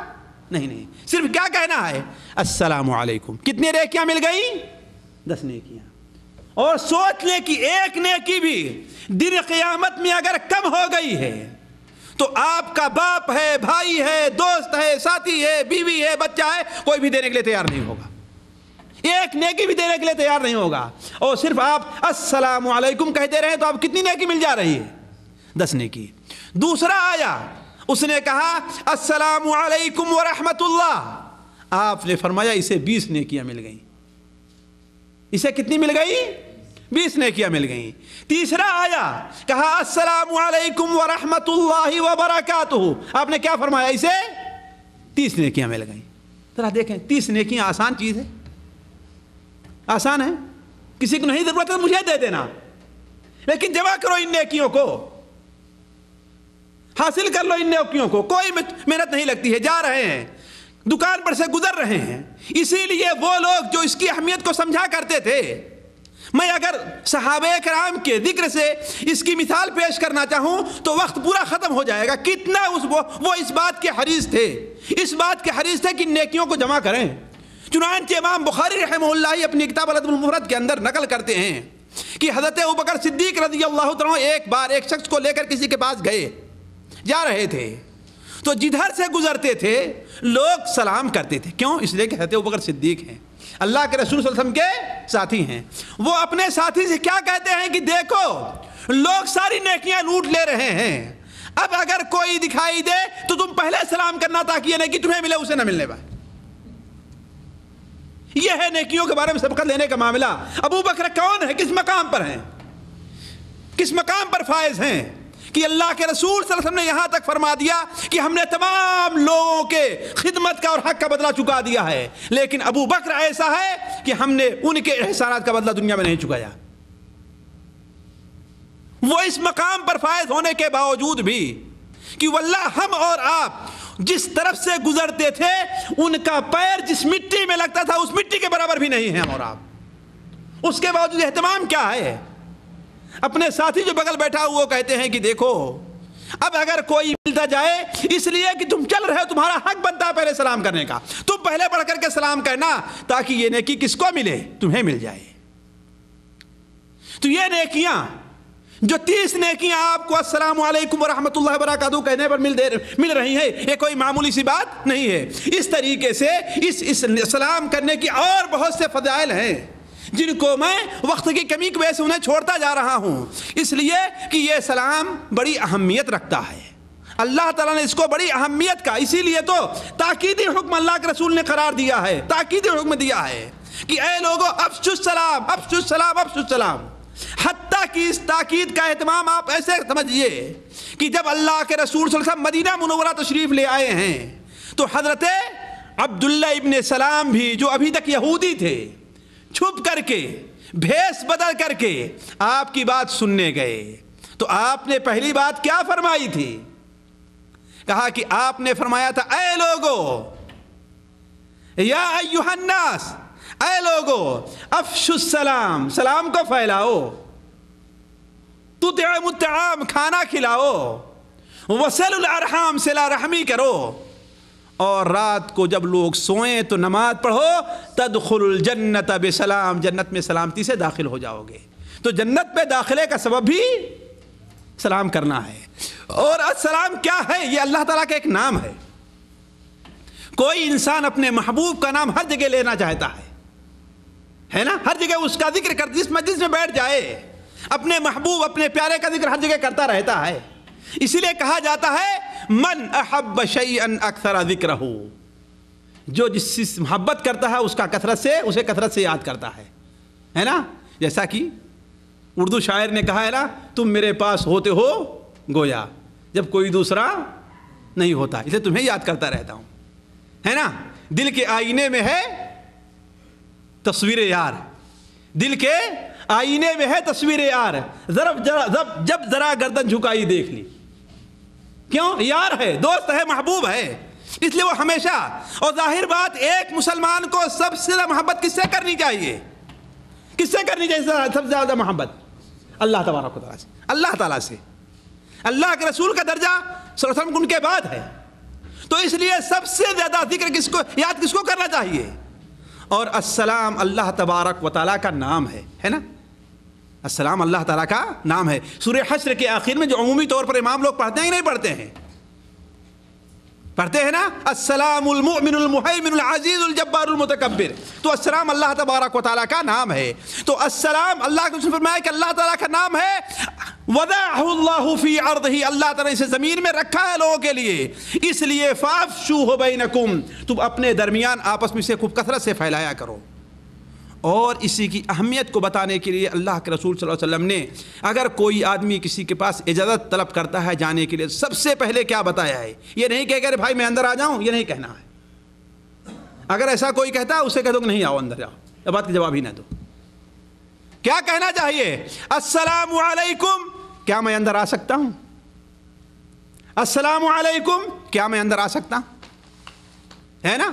نہیں، صرف کیا کہنا ہے؟ السلام علیکم. کتنی نیکیاں مل گئیں؟ 10 نیکیاں. اور سوچ لیں کہ ایک نیکی بھی دن قیامت میں اگر کم ہو گئی ہے تو آپ کا باپ ہے، بھائی ہے، دوست ہے، ساتھی ہے، بیوی ہے، بچہ ہے، کوئی بھی دینے کے لیے تیار نہیں ہوگا. ایک نیکی بھی دینے کے لیے تیار نہیں ہوگا. اور صرف آپ السلام علیکم کہتے رہے تو آپ کتنی نیکی مل جا رہی ہے؟ 10 نیکی. دوسرا آیا اس نے کہا السلام علیکم ورحمۃ اللہ. آپ نے فرمایا اسے 20 نیکیاں مل گئیں. اسے کتنی مل گئی؟ 20 نیکیاں مل گئیں. تیسرا آیا کہا السلام علیکم ورحمۃ اللہ وبرکاتہ. آپ نے کیا فرمایا؟ اسے 30 نیکیاں مل گئیں. ذرا دیکھیں 30 نیکیاں آسان چیز ہے؟ آسان ہے؟ کسی کو نہیں ضرورت ہے مجھے دے دینا، لیکن جمع کرو ان نیکیوں کو، حاصل کر لو ان نیکیوں کو. کوئی محنت نہیں لگتی ہے. جا رہے ہیں دکان پر سے گزر رہے ہیں. اسی لیے وہ لوگ جو اس کی اہمیت کو سمجھا کرتے تھے، میں اگر صحابہ کرام کے ذکر سے اس کی مثال پیش کرنا چاہوں تو وقت پورا ختم ہو جائے گا. کتنا وہ اس بات کے حریص تھے، اس بات کے حریص تھے کہ نیکیوں کو جمع کریں. چنانچہ امام بخاری رحمہ اللہ اپنی کتاب الادب المفرد کے اندر نقل کرتے ہیں کہ حضرت ابوبکر صدیق رضی اللہ عنہ ایک بار ایک شخص کو لے کر کسی کے پاس گئے. جا رہے تھے تو جدھر سے گزرتے تھے لوگ سلام کرتے تھے. کیوں؟ اس لیے کہ حضرت ابوبکر صدیق ہیں, اللہ کے رسول صلی اللہ علیہ وسلم کے ساتھی ہیں. وہ اپنے ساتھی سے کیا کہتے ہیں کہ دیکھو لوگ ساری نیکیاں لوٹ لے رہے ہیں, اب اگر کوئی دکھائی دے تو تم پہلے سلام کرنا تاکہ یہ نیکی تمہیں ملے اسے نہ ملنے پائے. یہ ہے نیکیوں کے بارے میں سبقت لینے کا معاملہ. ابو بکر کون ہے, کس مقام پر ہیں, کس مقام پر فائز ہیں کہ اللہ کے رسول صلی اللہ علیہ وسلم نے یہاں تک فرما دیا کہ ہم نے تمام لوگوں کے خدمت کا اور حق کا بدلہ چکا دیا ہے, لیکن ابو بکر ایسا ہے کہ ہم نے ان کے احسانات کا بدلہ دنیا میں نہیں چکایا. وہ اس مقام پر فائز ہونے کے باوجود بھی کہ واللہ ہم اور آپ جس طرف سے گزرتے تھے ان کا پیر جس مٹی میں لگتا تھا اس مٹی کے برابر بھی نہیں ہیں ہم اور آپ. اس کے باوجود اہتمام کیا ہے. اپنے ساتھی جو بغل بیٹھا ہوا وہ کہتے ہیں کہ دیکھو اب اگر کوئی ملتا جائے اس لیے کہ تم چل رہے ہو تمہارا حق بنتا ہے پہلے سلام کرنے کا, تم پہلے بڑھ کر کے سلام کرنا تاکہ یہ نیکی کس کو ملے, تمہیں مل جائے. تو یہ نیکیاں جو 30 نیکیاں آپ کو السلام علیکم ورحمۃ اللہ وبرکاتہ کہنے پر مل رہی ہیں, یہ کوئی معمولی سی بات نہیں ہے. اس طریقے سے اس سلام کرنے کی اور بہت سے فضائل ہیں جن کو میں وقت کی کمی کی وجہ سے انہیں چھوڑتا جا رہا ہوں, اس لیے کہ یہ سلام بڑی اہمیت رکھتا ہے. اللہ تعالیٰ نے اس کو بڑی اہمیت کا, اسی لیے تو تاکیدی حکم اللہ کے رسول نے قرار دیا ہے, تاکیدی حکم دیا ہے کہ اے لوگوں افشوا السلام افشوا السلام افشوا السلام. حتیٰ کہ اس تاکید کا اہتمام آپ ایسے سمجھیے کہ جب اللہ کے رسول صلی اللہ علیہ وسلم مدینہ منورہ تشریف لے آئے ہیں تو حضرت عبداللہ ابن سلام بھی جو ابھی تک یہودی تھے چھپ کر کے بھیس بدل کر کے آپ کی بات سننے گئے. تو آپ نے پہلی بات کیا فرمائی تھی؟ کہا کہ آپ نے فرمایا تھا اے لوگو یا ایھا الناس, اے لوگو افشوا السلام, سلام کو پھیلاؤ, تطعموا الطعام, کھانا کھلاؤ, وصلوا الارحام, صلہ رحمی کرو, اور رات کو جب لوگ سوئیں تو نماز پڑھو, تدخلوا الجنت بسلام, جنت میں سلامتی سے داخل ہو جاؤ گے. تو جنت میں داخلے کا سبب بھی سلام کرنا ہے. اور السلام کیا ہے؟ یہ اللہ تعالیٰ کا ایک نام ہے. کوئی انسان اپنے محبوب کا نام ہر جگہ لینا چاہتا ہے نا, ہر جگہ اس کا ذکر کر, جس مجلس میں بیٹھ جائے اپنے محبوب اپنے پیارے کا ذکر ہر جگہ کرتا رہتا ہے. اسی لیے کہا جاتا ہے من احب شیئا اکثر ذکرہ, جو جس سے محبت کرتا ہے اس کا اسے کثرت سے یاد کرتا ہے نا. جیسا کہ اردو شاعر نے کہا ہے نا, تم میرے پاس ہوتے ہو گویا جب کوئی دوسرا نہیں ہوتا, اسے تمہیں یاد کرتا رہتا ہوں, ہے نا. دل کے آئینے میں ہے تصویر یار, دل کے آئینے میں ہے تصویر یار, جب ذرا گردن جھکائی دیکھ لی. کیوں؟ یار ہے, دوست ہے, محبوب ہے, اس لیے وہ ہمیشہ. اور ظاہر بات ایک مسلمان کو سب سے زیادہ محبت کس سے کرنی چاہیے؟ کس سے کرنی چاہیے سب سے زیادہ محبت؟ اللہ تبارک و تعالیٰ سے, اللہ تعالیٰ سے. اللہ کے رسول کا درجہ صلی اللہ علیہ وسلم ان کے بعد ہے, تو اس لیے سب سے زیادہ ذکر کس کو, یاد کس کو کرنا چاہیے؟ اور السلام اللہ تبارک و تعالیٰ کا نام ہے نا. السلام اللہ تعالیٰ کا نام ہے. سورہ حشر کے آخر میں جو عمومی طور پر امام لوگ پڑھتے ہیں کہ نہیں پڑھتے ہیں؟ پڑھتے ہیں نا, السلام المؤمن المہیمن العزیز الجبار المتکبر. تو السلام اللہ تبارک و تعالیٰ کا نام ہے. تو السلام اللہ کے رسول نے فرمایا کہ اللہ تعالیٰ کا نام ہے. وضعہ اللہ فی ارضہ, اللہ تعالیٰ نے اسے زمین میں رکھا ہے لوگوں کے لیے, اس لیے فافشوہ بینکم, تم اپنے درمیان آپس میں سے خوب کثرت سے پھیلایا کرو. اور اسی کی اہمیت کو بتانے کے لیے اللہ کے رسول صلی اللہ علیہ وسلم نے اگر کوئی آدمی کسی کے پاس اجازت طلب کرتا ہے جانے کے لیے, سب سے پہلے کیا بتایا ہے؟ یہ نہیں کہ بھائی میں اندر آ جاؤں, یہ نہیں کہنا ہے. اگر ایسا کوئی کہتا ہے اسے کہہ دو کہ نہیں آؤ اندر جاؤ, یہ بات کا جواب ہی نہ دو. کیا کہنا چاہیے؟ السلام علیکم, کیا میں اندر آ سکتا ہوں؟ السلام علیکم, کیا میں اندر آ سکتا ہوں؟ ہے نا.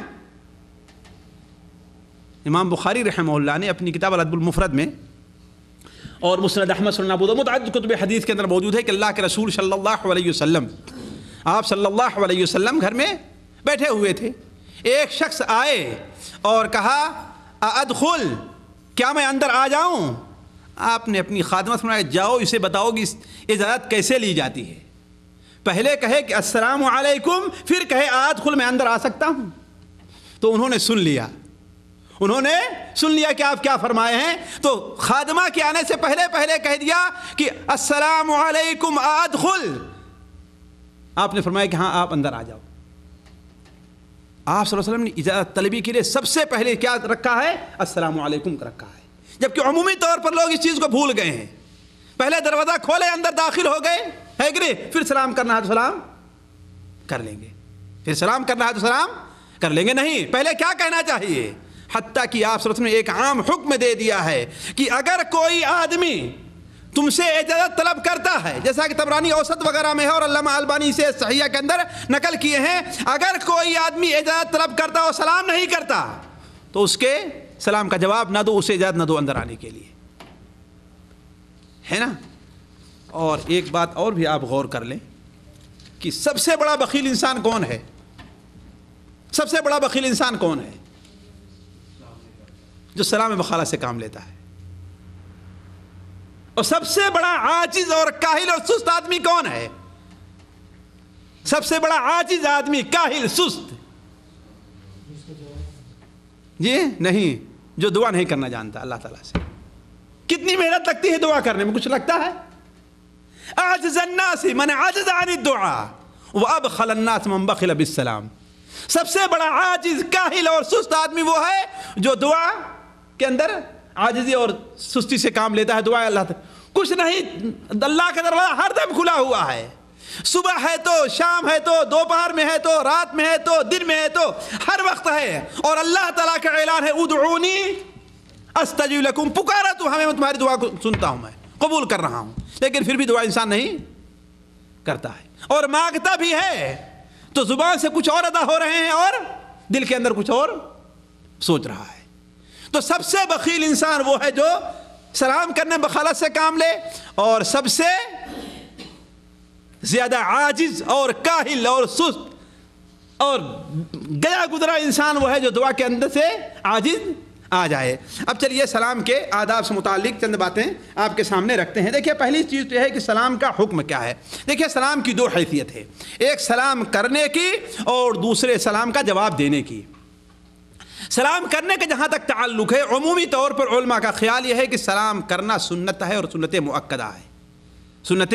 امام بخاری رحمہ اللہ نے اپنی کتاب الادب المفرد میں اور مسند احمد سنن ابو داؤد متعدد کتب حدیث کے اندر موجود ہے کہ اللہ کے رسول صلی اللہ علیہ وسلم, آپ صلی اللہ علیہ وسلم گھر میں بیٹھے ہوئے تھے. ایک شخص آئے اور کہا ادخل, کیا میں اندر آ جاؤں؟ آپ نے اپنی خادمہ فرمایا جاؤ اسے بتاؤ کہ اجازت کیسے لی جاتی ہے. پہلے کہے کہ السلام علیکم، پھر کہے ادخل، میں اندر آ سکتا ہوں. تو انہوں نے سن لیا، انہوں نے سن لیا کہ آپ کیا فرمائے ہیں. تو خادمہ کے آنے سے پہلے کہہ دیا کہ السلام علیکم ادخل. آپ نے فرمایا کہ ہاں آپ اندر آ جاؤ. آپ صلی اللہ علیہ وسلم نے اجازت طلبی کے لیے سب سے پہلے کیا رکھا ہے؟ السلام علیکم کا رکھا ہے. جبکہ عمومی طور پر لوگ اس چیز کو بھول گئے ہیں. پہلے دروازہ کھولے، اندر داخل ہو گئے، ہے کہ نہیں؟ پھر سلام کرنا ہے تو سلام کر لیں گے، پھر سلام کرنا ہے تو سلام کر لیں گے. نہیں، پہلے کیا کہنا چاہیے؟ حتیٰ کہ آپ صلی اللہ علیہ وسلم نے ایک عام حکم دے دیا ہے کہ اگر کوئی آدمی تم سے اجازت طلب کرتا ہے، جیسا کہ طبرانی اوسط وغیرہ میں ہے اور علامہ البانی سے صحیحہ کے اندر نقل کیے ہیں، اگر کوئی آدمی اجازت طلب کرتا اور سلام نہیں کرتا تو اس کے سلام کا جواب نہ دو، اسے اجازت نہ دو اندر آنے کے لیے، ہے نا. اور ایک بات اور بھی آپ غور کر لیں کہ سب سے بڑا بخیل انسان کون ہے؟ سب سے بڑا بخیل انسان کون ہے؟ جو سلام بخالہ سے کام لیتا ہے. اور سب سے بڑا عاجز اور کاہل اور سست آدمی کون ہے؟ سب سے بڑا عاجز آدمی، کاہل، سست، جی نہیں، جو دعا نہیں کرنا جانتا اللہ تعالیٰ سے. کتنی محنت لگتی ہے دعا کرنے میں، کچھ لگتا ہے؟ اعجز الناس من عجز عن الدعاء وابخل الناس من بخل بالسلام. سب سے بڑا عاجز، کاہل اور سست آدمی وہ ہے جو دعا کے اندر عاجزی اور سستی سے کام لیتا ہے. دعا اللہ تعالیٰ کچھ نہیں، اللہ کا دروازہ ہر دم کھلا ہوا ہے. صبح ہے تو، شام ہے تو، دوپہر میں ہے تو، رات میں ہے تو، دن میں ہے تو، ہر وقت ہے. اور اللہ تعالیٰ کا اعلان ہے ادعونی استجب لکم، پکارا تو ہمیں، میں تمہاری دعا کو سنتا ہوں، میں قبول کر رہا ہوں. لیکن پھر بھی دعا انسان نہیں کرتا ہے، اور مانگتا بھی ہے تو زبان سے کچھ اور ادا ہو رہے ہیں اور دل کے اندر کچھ اور سوچ رہا ہے. تو سب سے بخیل انسان وہ ہے جو سلام کرنے بخالت سے کام لے، اور سب سے زیادہ عاجز اور کاہل اور سست اور گیا گزرا انسان وہ ہے جو دعا کے اندر سے عاجز آ جائے. اب چلیے سلام کے آداب سے متعلق چند باتیں آپ کے سامنے رکھتے ہیں. دیکھیے پہلی چیز تو یہ ہے کہ سلام کا حکم کیا ہے. دیکھیے سلام کی دو حیثیت ہے، ایک سلام کرنے کی اور دوسرے سلام کا جواب دینے کی. سلام کرنے کا جہاں تک تعلق ہے، عمومی طور پر علماء کا خیال یہ ہے کہ سلام کرنا سنت ہے اور سنت مؤکدہ ہے، سنت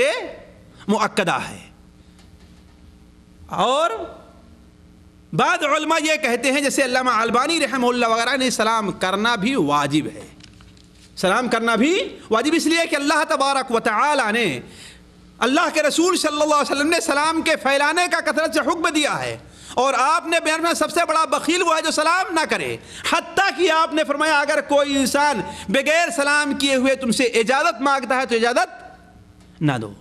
مؤکدہ ہے. اور بعض علماء یہ کہتے ہیں، جیسے علامہ البانی رحمہ اللہ وغیرہ نے، سلام کرنا بھی واجب ہے. سلام کرنا بھی واجب اس لیے کہ اللہ تبارک و تعالی نے، اللہ کے رسول صلی اللہ علیہ وسلم نے سلام کے پھیلانے کا کثرت سے حکم دیا ہے. اور آپ نے بیان میں سب سے بڑا بخیل وہ ہے جو سلام نہ کرے. حتیٰ کہ آپ نے فرمایا اگر کوئی انسان بغیر سلام کیے ہوئے تم سے اجازت مانگتا ہے تو اجازت نہ دو.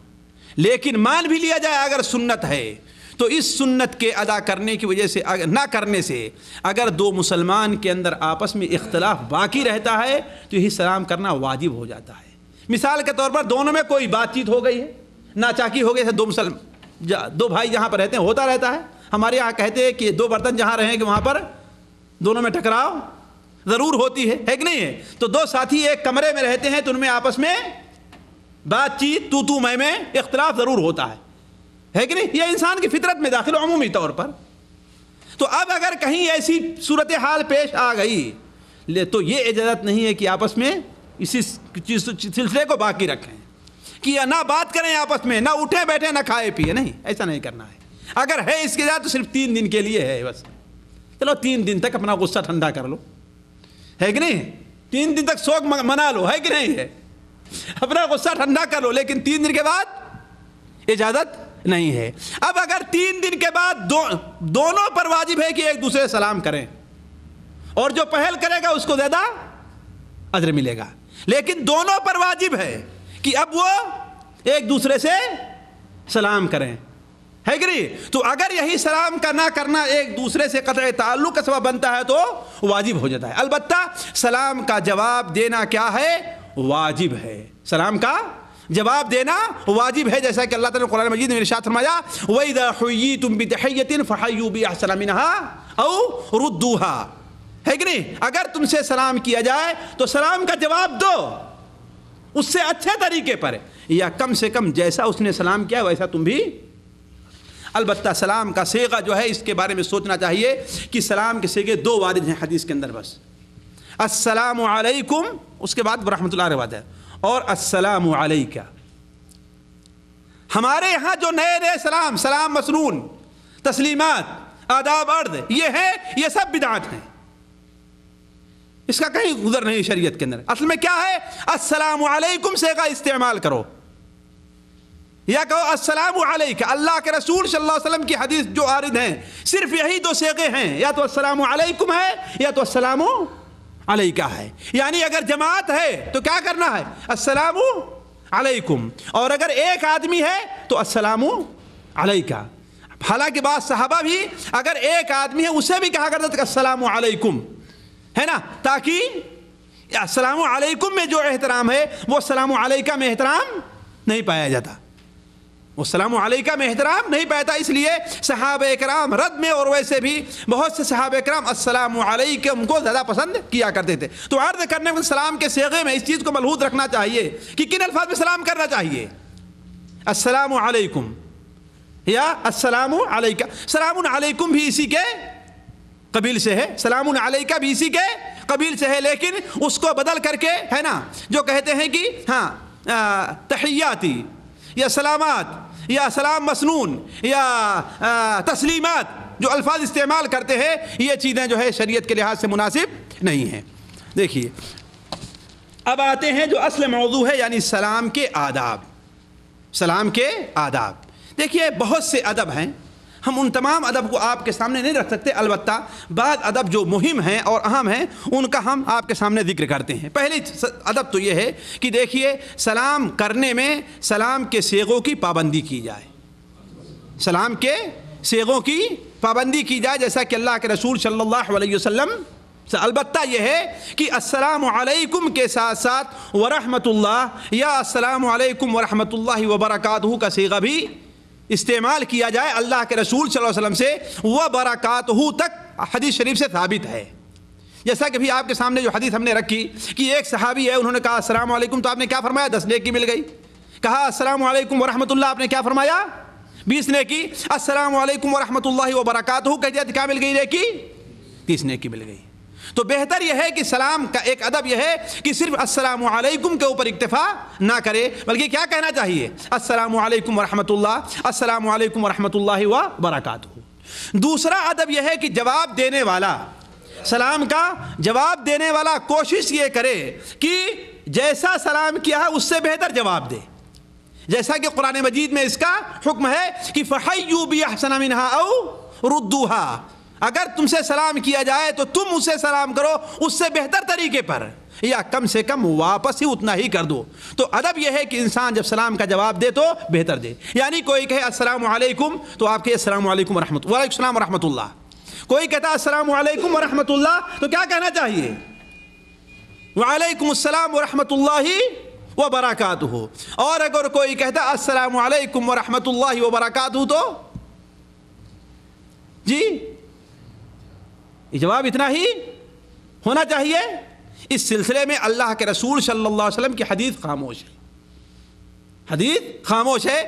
لیکن مان بھی لیا جائے اگر سنت ہے تو اس سنت کے ادا کرنے کی وجہ سے، نہ کرنے سے، اگر دو مسلمان کے اندر آپس میں اختلاف باقی رہتا ہے تو یہی سلام کرنا واجب ہو جاتا ہے. مثال کے طور پر دونوں میں کوئی بات چیت ہو گئی ہے، ناچاکی ہو گئی ہے، دو بھائی جہاں پر رہتے ہیں ہوتا رہتا ہے. ہمارے یہاں کہتے ہیں کہ دو برتن جہاں رہیں گے وہاں پر دونوں میں ٹکراؤ ضرور ہوتی ہے کہ نہیں ہے. تو دو ساتھی ایک کمرے میں رہتے ہیں تو ان میں آپس میں بات چیت، تو میں اختلاف ضرور ہوتا ہے کہ نہیں. یہ انسان کی فطرت میں داخل عمومی طور پر. تو اب اگر کہیں ایسی صورتحال پیش آ گئی تو یہ اجازت نہیں ہے کہ آپس میں اسی سلسلے کو باقی رکھیں، کہ نہ بات کریں آپس میں، نہ اٹھیں بیٹھیں، نہ کھائے پیے. نہیں، ایسا نہیں کرنا ہے. اگر ہے اس کے ساتھ تو صرف 3 دن کے لیے ہے بس. چلو 3 دن تک اپنا غصہ ٹھنڈا کر لو، ہے کہ نہیں. 3 دن تک شوق منا لو، ہے کہ نہیں ہے. اپنا غصہ ٹھنڈا کر لو، لیکن 3 دن کے بعد اجازت نہیں ہے. اب اگر 3 دن کے بعد دونوں پر واجب ہے کہ ایک دوسرے سے سلام کریں، اور جو پہل کرے گا اس کو زیادہ اجر ملے گا. لیکن دونوں پر واجب ہے کہ اب وہ ایک دوسرے سے سلام کریں، ہے کہ نہیں. تو اگر یہی سلام کا نہ کرنا ایک دوسرے سے قطع تعلق کا سبب بنتا ہے تو واجب ہو جاتا ہے. البتہ سلام کا جواب دینا کیا ہے؟ واجب ہے. سلام کا جواب دینا واجب ہے، جیسا کہ اللہ تعالیٰ نے قرآن مجید میں ارشاد فرمایا وَإِذَا حُيِّيتُم بِتَحِيَّةٍ فَحَيُّوا بِأَحْسَنَ مِنْهَا أَوْ رُدُّوهَا. ہے کہ نہیں. اگر تم سے سلام کیا جائے تو سلام کا جواب دو اس سے اچھے طریقے پر، یا کم سے کم جیسا اس نے سلام کیا ویسا تم بھی البتہ سلام کا صیغہ جو ہے اس کے بارے میں سوچنا چاہیے کہ سلام کے صیغے دو وارد ہیں حدیث کے اندر بس. السلام علیکم اس کے بعد ورحمۃ اللہ روایت ہے, اور السلام علیکہ. ہمارے یہاں جو نئے نئے سلام مسنون, تسلیمات, آداب عرض یہ ہیں, یہ سب بدعات ہیں, اس کا کہیں گزر نہیں شریعت کے اندر. اصل میں کیا ہے, السلام علیکم صیغہ استعمال کرو یا کہو السلام علیکہ. اللہ کے رسول صلی اللہ علیہ وسلم کی حدیث جو وارد ہیں صرف یہی دو صیغے ہیں, یا تو السلام علیکم ہے یا تو السلام علیکہ ہے. یعنی اگر جماعت ہے تو کیا کرنا ہے, السلام علیکم, اور اگر ایک آدمی ہے تو السلام علیکہ. حالانکہ بعض صحابہ بھی اگر ایک آدمی ہے اسے بھی کہا کرتے تھے السلام علیکم, ہے نا, تاکہ السلام علیکم میں جو احترام ہے وہ السلام علیکہ میں احترام نہیں پایا جاتا, وہ السلام علیکہ میں احترام نہیں پاتا. اس لیے صحابہ کرام رد میں اور ویسے بھی بہت سے صحابہ کرام السلام علیکم کو زیادہ پسند کیا کرتے تھے. تو عرض کرنے میں سلام کے صیغے میں اس چیز کو ملحوظ رکھنا چاہیے کہ کن الفاظ میں سلام کرنا چاہیے, السلام علیکم یا السلام علیکہ. سلام علیکم بھی اسی کے قبیل سے ہے, سلام علیکہ بھی اسی کے قبیل سے ہے, لیکن اس کو بدل کر کے, ہے نا, جو کہتے ہیں کہ ہاں تحیاتی یا سلامات یا سلام مسنون یا تسلیمات, جو الفاظ استعمال کرتے ہیں یہ چیزیں جو ہے شریعت کے لحاظ سے مناسب نہیں ہیں. دیکھیے اب آتے ہیں جو اصل موضوع ہے, یعنی سلام کے آداب. سلام کے آداب دیکھیے بہت سے ادب ہیں, ہم ان تمام ادب کو آپ کے سامنے نہیں رکھ سکتے, البتہ بعض ادب جو مہم ہیں اور اہم ہیں ان کا ہم آپ کے سامنے ذکر کرتے ہیں. پہلی ادب تو یہ ہے کہ دیکھیے سلام کرنے میں سلام کے صیغوں کی پابندی کی جائے, سلام کے صیغوں کی پابندی کی جائے, جیسا کہ اللہ کے رسول صلی اللہ علیہ وسلم. البتہ یہ ہے کہ السلام علیکم کے ساتھ ساتھ ورحمۃ اللہ یا السلام علیکم ورحمۃ اللہ وبرکاتہ کا صیغہ بھی استعمال کیا جائے. اللہ کے رسول صلی اللہ علیہ وسلم سے وبرکاتہ تک حدیث شریف سے ثابت ہے. جیسا کہ بھی آپ کے سامنے جو حدیث ہم نے رکھی کہ ایک صحابی ہے, انہوں نے کہا السلام علیکم, تو آپ نے کیا فرمایا, 10 نیکی مل گئی. کہا السلام علیکم ورحمۃ اللہ, آپ نے کیا فرمایا, 20 نیکی. السلام علیکم ورحمۃ اللہ وبرکاتہ کہہ دیا تو کیا مل گئی نیکی, 30 نیکی مل گئی. تو بہتر یہ ہے کہ سلام کا ایک ادب یہ ہے کہ صرف السلام علیکم کے اوپر اکتفا نہ کرے, بلکہ کیا کہنا چاہیے, السلام علیکم ورحمۃ اللہ, السلام علیکم ورحمۃ اللہ وبرکاتہ. دوسرا ادب یہ ہے کہ جواب دینے والا, سلام کا جواب دینے والا کوشش یہ کرے کہ جیسا سلام کیا ہے اس سے بہتر جواب دے. جیسا کہ قرآن مجید میں اس کا حکم ہے کہ فحیوا بأحسن منہا او ردوہا, اگر تم سے سلام کیا جائے تو تم اسے سلام کرو اس سے بہتر طریقے پر, یا کم سے کم واپس ہی اتنا ہی کر دو. تو ادب یہ ہے کہ انسان جب سلام کا جواب دے تو بہتر دے. یعنی کوئی کہے السلام علیکم تو آپ کہے السلام علیکم ورحمۃ اللہ, وعلیکم السلام ورحمۃ اللہ. کوئی کہتا السلام علیکم ورحمۃ اللہ تو کیا کہنا چاہیے, وعلیکم السلام ورحمۃ اللہ وبرکاتہ. اور اگر کوئی کہتا السلام علیکم ورحمۃ اللہ وبرکاتہ تو جی جواب اتنا ہی ہونا چاہیے. اس سلسلے میں اللہ کے رسول صلی اللہ علیہ وسلم کی حدیث خاموش ہے, حدیث خاموش ہے.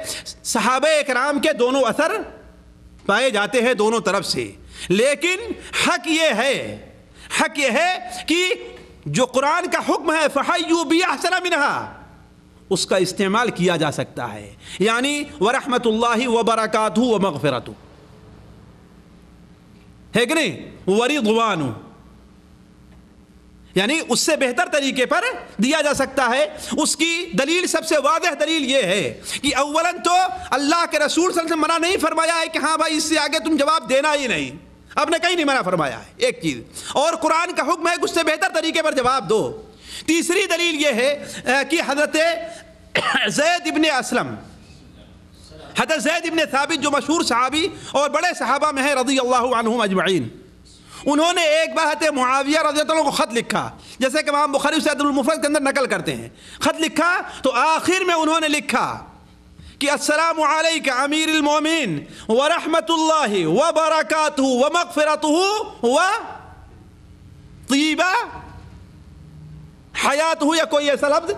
صحابہ اکرام کے دونوں اثر پائے جاتے ہیں دونوں طرف سے, لیکن حق یہ ہے کہ جو قرآن کا حکم ہے فحیوا بأحسن منہا, اس کا استعمال کیا جا سکتا ہے. یعنی ورحمۃ اللہ وبرکاتہ ومغفرتہ, ہے کہ نہیں, ورضوان, یعنی اس سے بہتر طریقے پر دیا جا سکتا ہے. اس کی دلیل, سب سے واضح دلیل یہ ہے کہ اولاً تو اللہ کے رسول صلی اللہ علیہ وسلم منع نہیں فرمایا ہے کہ ہاں بھائی اس سے آگے تم جواب دینا ہی نہیں, آپ نے کہیں نہیں منع فرمایا ہے ایک چیز, اور قرآن کا حکم ہے کہ اس سے بہتر طریقے پر جواب دو. تیسری دلیل یہ ہے کہ حضرت زید ابن اسلم, حضرت زید ابن ثابت جو مشہور صحابی اور بڑے صحابہ میں ہیں رضی اللہ عنہم اجمعین, انہوں نے ایک بار حضرت معاویہ رضی اللہ عنہ کو خط لکھا, جیسے کہ امام بخاری سے المفرد کے اندر نقل کرتے ہیں. خط لکھا تو آخر میں انہوں نے لکھا کہ السلام علیک امیر المومنین ورحمۃ اللہ وبرکاتہ ومغفرتہ وطیبہ حیاتہ, یا کوئی ایسا لفظ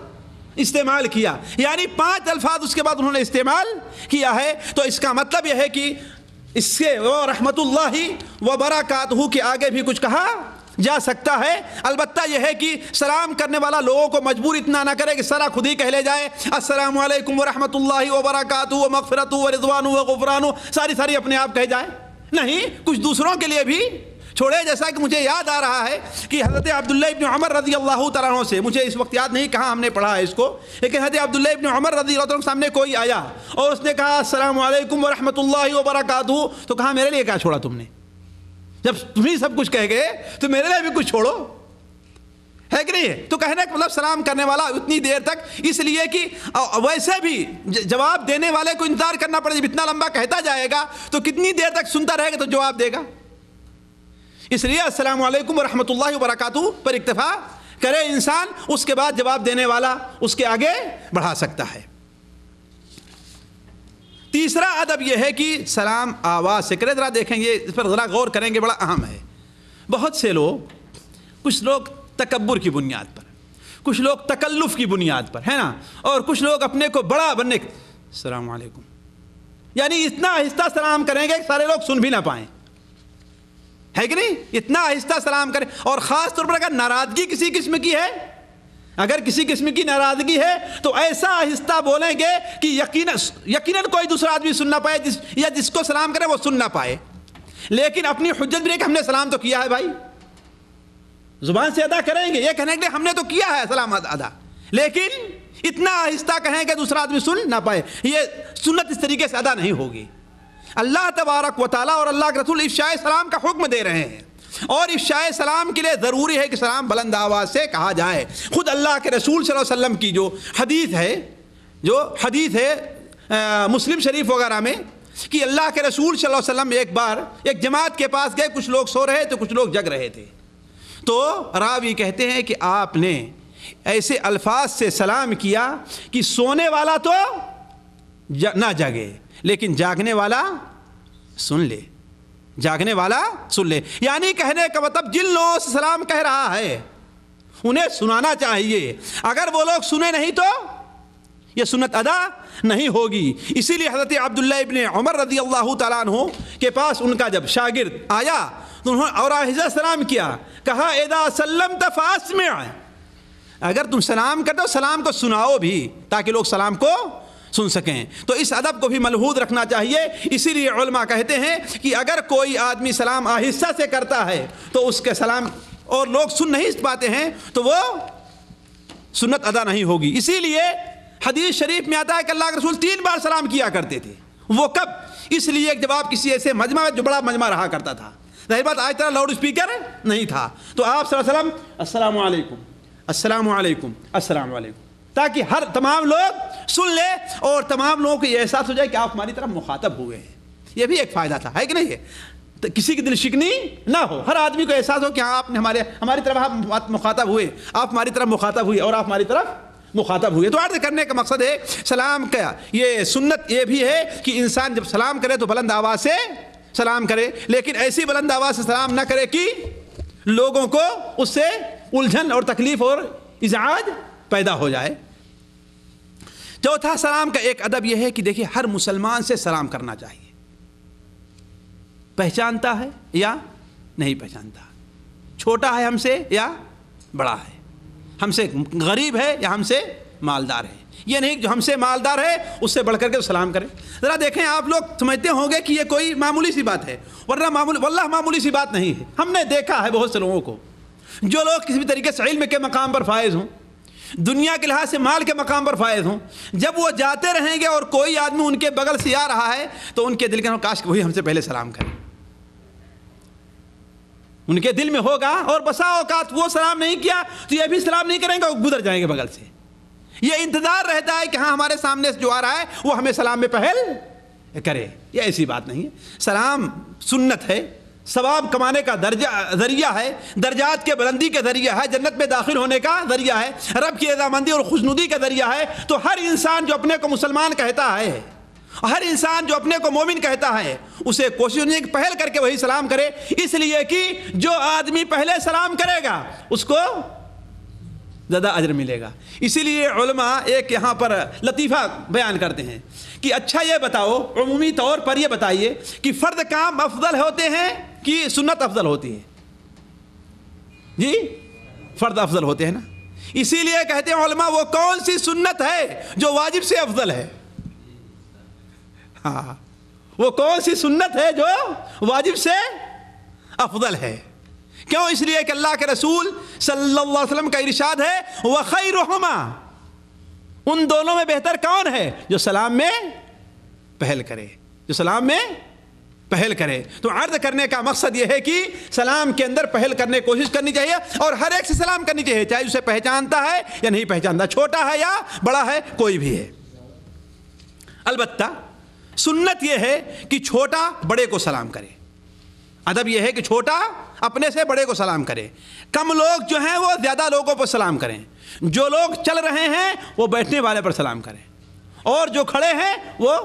استعمال کیا، یعنی 5 الفاظ اس کے بعد انہوں نے استعمال کیا ہے. تو اس کا مطلب یہ ہے کہ اس سے رحمت اللہ وبرکاتہ کے آگے بھی کچھ کہا جا سکتا ہے. البتہ یہ ہے کہ سلام کرنے والا لوگوں کو مجبور اتنا نہ کرے کہ سارا خود ہی کہہ لے جائے السلام علیکم ورحمۃ اللہ وبرکاتہ ومغفرۃ ورضوان وغفران، ساری اپنے آپ کہہ جائے. نہیں، کچھ دوسروں کے لیے بھی چھوڑے. جیسا کہ مجھے یاد آ رہا ہے کہ حضرت عبداللہ ابن عمر رضی اللہ تعالیٰ عنہ سے، مجھے اس وقت یاد نہیں کہاں ہم نے پڑھا ہے اس کو، لیکن حضرت عبداللہ ابن عمر رضی اللہ عنہ سامنے کوئی آیا اور اس نے کہا السلام علیکم ورحمۃ اللہ وبرکاتہ، تو کہا میرے لیے کیا چھوڑا تم نے؟ جب تمہیں سب کچھ کہہ گئے تو میرے لیے بھی کچھ چھوڑو، ہے کہ نہیں؟ تو کہنے کا مطلب سلام کرنے والا اتنی دیر تک، اس لیے کہ ویسے بھی جواب دینے والے کو انتظار کرنا پڑے. جب اتنا لمبا کہتا جائے گا تو کتنی دیر تک سنتا رہے گا تو جواب دے گا. اس لیے السلام علیکم ورحمۃ اللہ وبرکاتہ پر اکتفا کرے انسان، اس کے بعد جواب دینے والا اس کے آگے بڑھا سکتا ہے. تیسرا ادب یہ ہے کہ سلام آواز سے کرے. ذرا دیکھیں یہ اس پر ذرا غور کریں گے، بڑا اہم ہے. بہت سے لوگ، کچھ لوگ تکبر کی بنیاد پر، کچھ لوگ تکلف کی بنیاد پر، ہے نا، اور کچھ لوگ اپنے کو بڑا بننے السلام علیکم، یعنی اتنا آہستہ سلام کریں گے کہ سارے لوگ سن بھی نہ پائیں، ہے کہ نہیں؟ اتنا آہستہ سلام کریں. اور خاص طور پر اگر ناراضگی کسی قسم کی ہے، اگر کسی قسم کی ناراضگی ہے تو ایسا آہستہ بولیں گے کہ یقیناً کوئی دوسرا آدمی سن نہ پائے، یا جس کو سلام کرے وہ سن نہ پائے. لیکن اپنی حجت بھی نہیں کہ ہم نے سلام تو کیا ہے بھائی، زبان سے ادا کریں گے، یہ کہنے کے ہم نے تو کیا ہے سلام ادا، لیکن اتنا آہستہ کہیں کہ دوسرا آدمی سن نہ پائے. یہ سنت اس طریقے سے ادا نہیں ہوگی. اللہ تبارک و تعالیٰ اور اللہ کے رسول افشاء سلام کا حکم دے رہے ہیں، اور افشاء سلام کے لیے ضروری ہے کہ سلام بلند آواز سے کہا جائے. خود اللہ کے رسول صلی اللہ علیہ وسلم کی جو حدیث ہے مسلم شریف وغیرہ میں، کہ اللہ کے رسول صلی اللہ علیہ وسلم ایک بار ایک جماعت کے پاس گئے، کچھ لوگ سو رہے تھے کچھ لوگ جگ رہے تھے. تو راوی کہتے ہیں کہ آپ نے ایسے الفاظ سے سلام کیا کہ سونے والا تو نہ جاگے لیکن جاگنے والا سن لے، جاگنے والا سن لے. یعنی کہنے کا مطلب جن لوگوں سے سلام کہہ رہا ہے انہیں سنانا چاہیے، اگر وہ لوگ سنے نہیں تو یہ سنت ادا نہیں ہوگی. اسی لیے حضرت عبداللہ ابن عمر رضی اللہ تعالیٰ عنہ کے پاس ان کا جب شاگرد آیا تو انہوں نے اور آہستہ سلام کیا، کہا اذا سلمت فاسمع، اگر تم سلام کرتے ہو سلام کو سناؤ بھی تاکہ لوگ سلام کو سن سکیں. تو اس ادب کو بھی ملحوظ رکھنا چاہیے. اسی لیے علماء کہتے ہیں کہ اگر کوئی آدمی سلام آہستہ سے کرتا ہے تو اس کے سلام اور لوگ سن نہیں پاتے ہیں تو وہ سنت ادا نہیں ہوگی. اسی لیے حدیث شریف میں آتا ہے کہ اللہ کے رسول 3 بار سلام کیا کرتے تھے. وہ کب؟ اس لیے جب آپ کسی ایسے مجمع میں، جو بڑا مجمع رہا کرتا تھا، ظاہر بات آج طرح لاؤڈ اسپیکر نہیں تھا، تو آپ صلی اللہ علیہ وسلم السلام علیکم السلام علیکم السلام علیکم، تاکہ تمام لوگ سن لے اور تمام لوگوں کو یہ احساس ہو جائے کہ آپ ہماری طرف مخاطب ہوئے ہیں. یہ بھی ایک فائدہ تھا، ہے کہ نہیں؟ تو کسی کی دل شکنی نہ ہو، ہر آدمی کو احساس ہو کہ ہاں آپ نے ہماری طرف آپ مخاطب ہوئے، آپ ہماری طرف مخاطب ہوئے اور آپ ہماری طرف مخاطب ہوئے. تو عرض کرنے کا مقصد ہے سلام کا یہ سنت یہ بھی ہے کہ انسان جب سلام کرے تو بلند آواز سے سلام کرے، لیکن ایسی بلند آواز سے سلام نہ کرے کہ لوگوں کو اس سے الجھن اور تکلیف اور ازعاج پیدا ہو جائے. چوتھا سلام کا ایک ادب یہ ہے کہ دیکھیے ہر مسلمان سے سلام کرنا چاہیے، پہچانتا ہے یا نہیں پہچانتا، چھوٹا ہے ہم سے یا بڑا ہے، ہم سے غریب ہے یا ہم سے مالدار ہے. یہ نہیں کہ جو ہم سے مالدار ہے اس سے بڑھ کر کے سلام کریں. ذرا دیکھیں، آپ لوگ سمجھتے ہوں گے کہ یہ کوئی معمولی سی بات ہے، ورنہ واللہ معمولی سی بات نہیں ہے. ہم نے دیکھا ہے بہت سے لوگوں کو، جو لوگ کسی بھی طریقے سے علم کے مقام پر فائز ہوں، دنیا کے لحاظ سے مال کے مقام پر فائز ہوں، جب وہ جاتے رہیں گے اور کوئی آدمی ان کے بغل سے آ رہا ہے تو ان کے دل کے اندر کاش کہ وہی ہم سے پہلے سلام کرے، ان کے دل میں ہوگا. اور بسا اوقات وہ سلام نہیں کیا تو یہ بھی سلام نہیں کریں گے، وہ گزر جائیں گے بغل سے. یہ انتظار رہتا ہے کہ ہاں ہمارے سامنے سے جو آ رہا ہے وہ ہمیں سلام میں پہل کرے. یہ ایسی بات نہیں ہے. سلام سنت ہے، ثواب کمانے کا ذریعہ ہے، درجات کے بلندی کا ذریعہ ہے، جنت میں داخل ہونے کا ذریعہ ہے، رب کی رضامندی اور خوشنودی کا ذریعہ ہے. تو ہر انسان جو اپنے کو مسلمان کہتا ہے، ہر انسان جو اپنے کو مومن کہتا ہے، اسے کوشش ہونی ہے کہ پہل کر کے وہی سلام کرے. اس لیے کہ جو آدمی پہلے سلام کرے گا اس کو زیادہ اجر ملے گا۔ اسی لیے علماء ایک یہاں پر لطیفہ بیان کرتے ہیں کہ اچھا یہ بتاؤ، عمومی طور پر یہ بتائیے کہ فرد کام افضل ہوتے ہیں کہ سنت افضل ہوتی ہے؟ جی فرد افضل ہوتے ہیں نا، اسی لیے کہتے ہیں علماء وہ کون سی سنت ہے جو واجب سے افضل ہے؟ ہاں وہ کون سی سنت ہے جو واجب سے افضل ہے؟ کیوں؟ اس لیے کہ اللہ کے رسول صلی اللہ علیہ وسلم کا ارشاد ہے وَخَيْرُهُمَا، ان دونوں میں بہتر کون ہے؟ جو سلام میں پہل کرے، جو سلام میں پہل کرے۔ تو عرض کرنے کا مقصد یہ ہے کہ سلام کے اندر پہل کرنے کی کوشش کرنی چاہیے، اور ہر ایک سے سلام کرنی چاہیے، چاہے اسے پہچانتا ہے یا نہیں پہچانتا، چھوٹا ہے یا بڑا ہے، کوئی بھی ہے۔ البتہ سنت یہ ہے کہ چھوٹا بڑے کو سلام کرے، ادب یہ ہے کہ چھوٹا اپنے سے بڑے کو سلام کرے، کم لوگ جو ہیں وہ زیادہ لوگوں پر سلام کریں، جو لوگ چل رہے ہیں وہ بیٹھنے والے پر سلام کریں، اور جو کھڑے ہیں وہ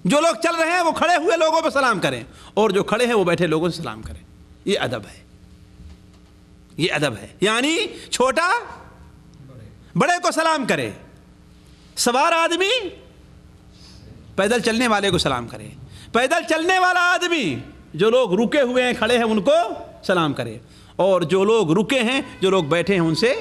جو لوگ چل رہے ہیں وہ کھڑے ہوئے لوگوں پر سلام کریں، اور جو کھڑے ہیں وہ بیٹھے لوگوں سے سلام کریں۔ یہ ادب ہے، یہ ادب ہے، یعنی چھوٹا بڑے کو سلام کرے، سوار آدمی پیدل چلنے والے کو سلام کرے، پیدل چلنے والا آدمی جو لوگ رکے ہوئے ہیں کھڑے ہیں ان کو سلام کرے، اور جو لوگ رکے ہیں جو لوگ بیٹھے ہیں ان سے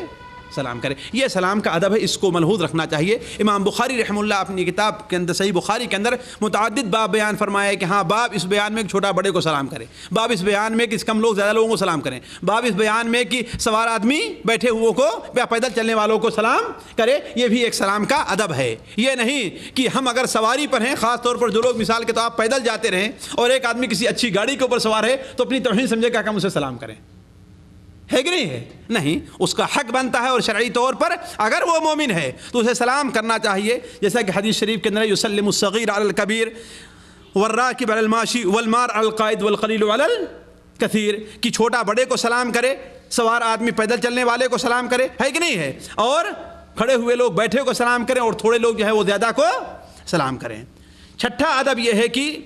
سلام کرے۔ یہ سلام کا ادب ہے، اس کو ملحوظ رکھنا چاہیے۔ امام بخاری رحمہ اللہ اپنی کتاب کے اندر صحیح بخاری کے اندر متعدد باب بیان فرمایا کہ ہاں باب اس بیان میں کہ چھوٹا بڑے کو سلام کرے، باب اس بیان میں کہ کم لوگ زیادہ لوگوں کو سلام کریں، باب اس بیان میں کہ سوار آدمی بیٹھے ہوئے کو یا پیدل چلنے والوں کو سلام کرے۔ یہ بھی ایک سلام کا ادب ہے۔ یہ نہیں کہ ہم اگر سواری پر ہیں، خاص طور پر جو لوگ مثال کے طور پر پیدل جاتے رہیں اور ایک آدمی کسی اچھی گاڑی کے اوپر سوار ہے تو اپنی توہین سمجھے کہ ہم اسے سلام کریں، ہے کہ نہیں ہے؟ نہیں، اس کا حق بنتا ہے، اور شرعی طور پر اگر وہ مومن ہے تو اسے سلام کرنا چاہیے، جیسا کہ حدیث شریف کے اندر یسلم الصغیر علی الکبیر والراکب علی الماشی والمار علی القائد والقلیل علی الکثیر، کہ چھوٹا بڑے کو سلام کرے، سوار آدمی پیدل چلنے والے کو سلام کرے، ہے کہ نہیں ہے؟ اور کھڑے ہوئے لوگ بیٹھے کو سلام کریں، اور تھوڑے لوگ جو ہے وہ زیادہ کو سلام کریں۔ چھٹا ادب یہ ہے کہ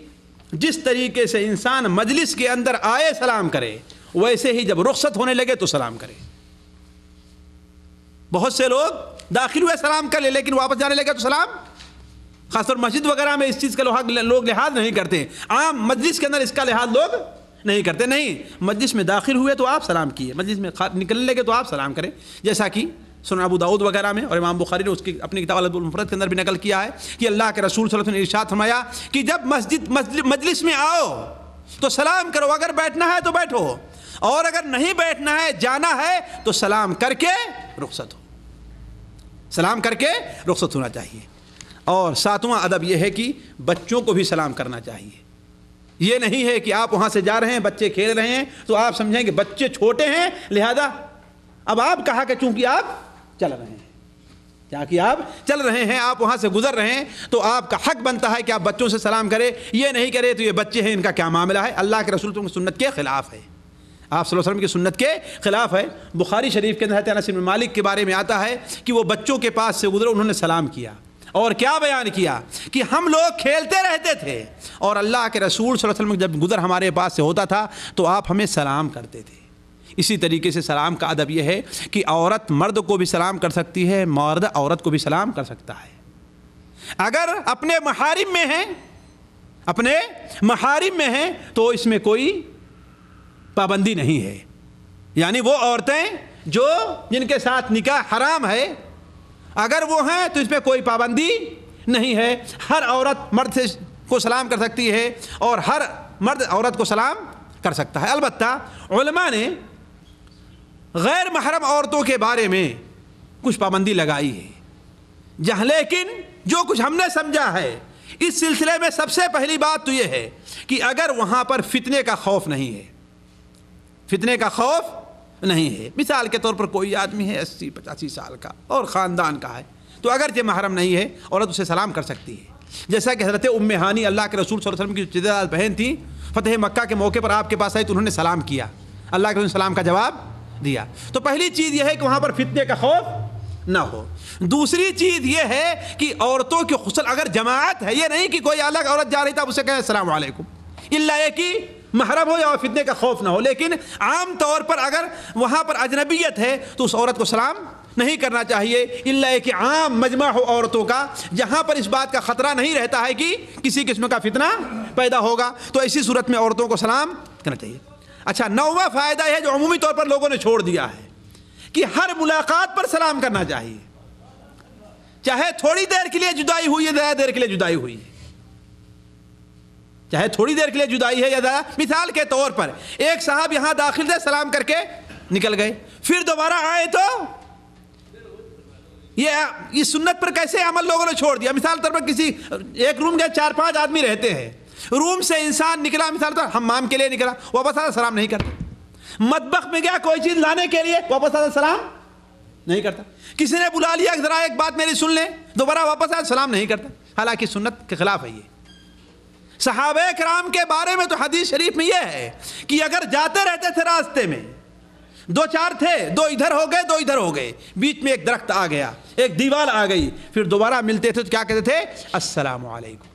جس طریقے سے انسان مجلس کے اندر آئے سلام کرے، ویسے ہی جب رخصت ہونے لگے تو سلام کرے۔ بہت سے لوگ داخل ہوئے سلام کر لے، لیکن واپس جانے لگے تو سلام، خاص طور مسجد وغیرہ میں اس چیز کا لوگ لحاظ نہیں کرتے، عام مجلس کے اندر اس کا لحاظ لوگ نہیں کرتے۔ نہیں، مجلس میں داخل ہوئے تو آپ سلام کیے، مجلس میں نکلنے لگے تو آپ سلام کریں، جیسا کہ سنن ابو داؤد وغیرہ میں اور امام بخاری نے اس کی اپنی کتاب الادب المفرد کے اندر بھی نقل کیا ہے کہ اللہ کے رسول صلی اللہ علیہ وسلم نے ارشاد فرمایا کہ جب مجلس میں آؤ تو سلام کرو، اگر بیٹھنا ہے تو بیٹھو، اور اگر نہیں بیٹھنا ہے جانا ہے تو سلام کر کے رخصت ہو، سلام کر کے رخصت ہونا چاہیے۔ اور ساتواں ادب یہ ہے کہ بچوں کو بھی سلام کرنا چاہیے۔ یہ نہیں ہے کہ آپ وہاں سے جا رہے ہیں، بچے کھیل رہے ہیں تو آپ سمجھیں کہ بچے چھوٹے ہیں لہذا اب آپ کہا کہ چونکہ آپ چل رہے ہیں، کیا کہ آپ چل رہے ہیں، آپ وہاں سے گزر رہے ہیں تو آپ کا حق بنتا ہے کہ آپ بچوں سے سلام کریں۔ یہ نہیں کرے تو یہ بچے ہیں، ان کا کیا معاملہ ہے؟ اللہ کے رسول کی سنت کے خلاف ہے، آپ صلی اللہ علیہ وسلم کی سنت کے خلاف ہے۔ بخاری شریف کے اندر حضرت انس بن مالک کے بارے میں آتا ہے کہ وہ بچوں کے پاس سے گزرے، انہوں نے سلام کیا اور کیا بیان کیا کہ ہم لوگ کھیلتے رہتے تھے اور اللہ کے رسول صلی اللہ علیہ وسلم جب گزر ہمارے پاس سے ہوتا تھا تو آپ ہمیں سلام کرتے تھے۔ اسی طریقے سے سلام کا ادب یہ ہے کہ عورت مرد کو بھی سلام کر سکتی ہے، مرد عورت کو بھی سلام کر سکتا ہے۔ اگر اپنے محارم میں ہیں، اپنے محارم میں ہیں تو اس میں کوئی پابندی نہیں ہے، یعنی وہ عورتیں جو جن کے ساتھ نکاح حرام ہے اگر وہ ہیں تو اس میں کوئی پابندی نہیں ہے، ہر عورت مرد سے کو سلام کر سکتی ہے اور ہر مرد عورت کو سلام کر سکتا ہے۔ البتہ علماء نے غیر محرم عورتوں کے بارے میں کچھ پابندی لگائی ہے، لیکن جو کچھ ہم نے سمجھا ہے اس سلسلے میں سب سے پہلی بات تو یہ ہے کہ اگر وہاں پر فتنے کا خوف نہیں ہے، فتنے کا خوف نہیں ہے، مثال کے طور پر کوئی آدمی ہے 80-85 سال کا اور خاندان کا ہے تو اگرچہ محرم نہیں ہے عورت اسے سلام کر سکتی ہے، جیسا کہ حضرت ام ہانی اللہ کے رسول صلی اللہ علیہ وسلم کی جدہ بہن تھی، فتح مکہ کے موقع پر آپ کے پاس آئی تو انہوں نے سلام کیا، اللہ کے رسول سلام کا جواب دیا۔ تو پہلی چیز یہ ہے کہ وہاں پر فتنے کا خوف نہ ہو۔ دوسری چیز یہ ہے کہ عورتوں کی غسل اگر جماعت ہے، یہ نہیں کہ کوئی الگ عورت جا رہی تھا اسے کہے السلام علیکم، الا یہ کہ محرم ہو یا فتنے کا خوف نہ ہو. لیکن عام طور پر اگر وہاں پر اجنبیت ہے تو اس عورت کو سلام نہیں کرنا چاہیے، الا کہ عام مجمع ہو عورتوں کا جہاں پر اس بات کا خطرہ نہیں رہتا ہے کہ کسی قسم کا فتنہ پیدا ہوگا، تو ایسی صورت میں عورتوں کو سلام کرنا چاہیے. اچھا، 9واں فائدہ ہے جو عمومی طور پر لوگوں نے چھوڑ دیا ہے کہ ہر ملاقات پر سلام کرنا چاہیے، چاہے تھوڑی دیر کے لیے جدائی ہوئی ہے، زیادہ دیر کے لیے جدائی ہوئی ہے، چاہے تھوڑی دیر کے لیے جدائی ہے یا زیادہ. مثال کے طور پر ایک صاحب یہاں داخل تھے، سلام کر کے نکل گئے، پھر دوبارہ آئے تو یہ سنت پر کیسے عمل لوگوں نے چھوڑ دیا. مثال طور پر کسی ایک روم کے 4-5 آدمی رہتے ہیں، روم سے انسان نکلا، مثال طور پر حمام کے لیے نکلا، واپس آتا سلام نہیں کرتا. مطبخ میں گیا کوئی چیز لانے کے لیے، واپس آتا سلام نہیں کرتا. کسی نے بلا لیا ذرا ایک بات میری سن لیں، دوبارہ واپس آتا سلام نہیں کرتا، حالانکہ سنت کے خلاف ہے. یہ صحابہ کرام کے بارے میں تو حدیث شریف میں یہ ہے کہ اگر جاتے رہتے تھے راستے میں، 2-4 تھے، 2 ادھر ہو گئے 2 ادھر ہو گئے، بیچ میں ایک درخت آ گیا، ایک دیوار آ گئی، پھر دوبارہ ملتے تھے تو کیا کہتے تھے؟ السلام علیکم.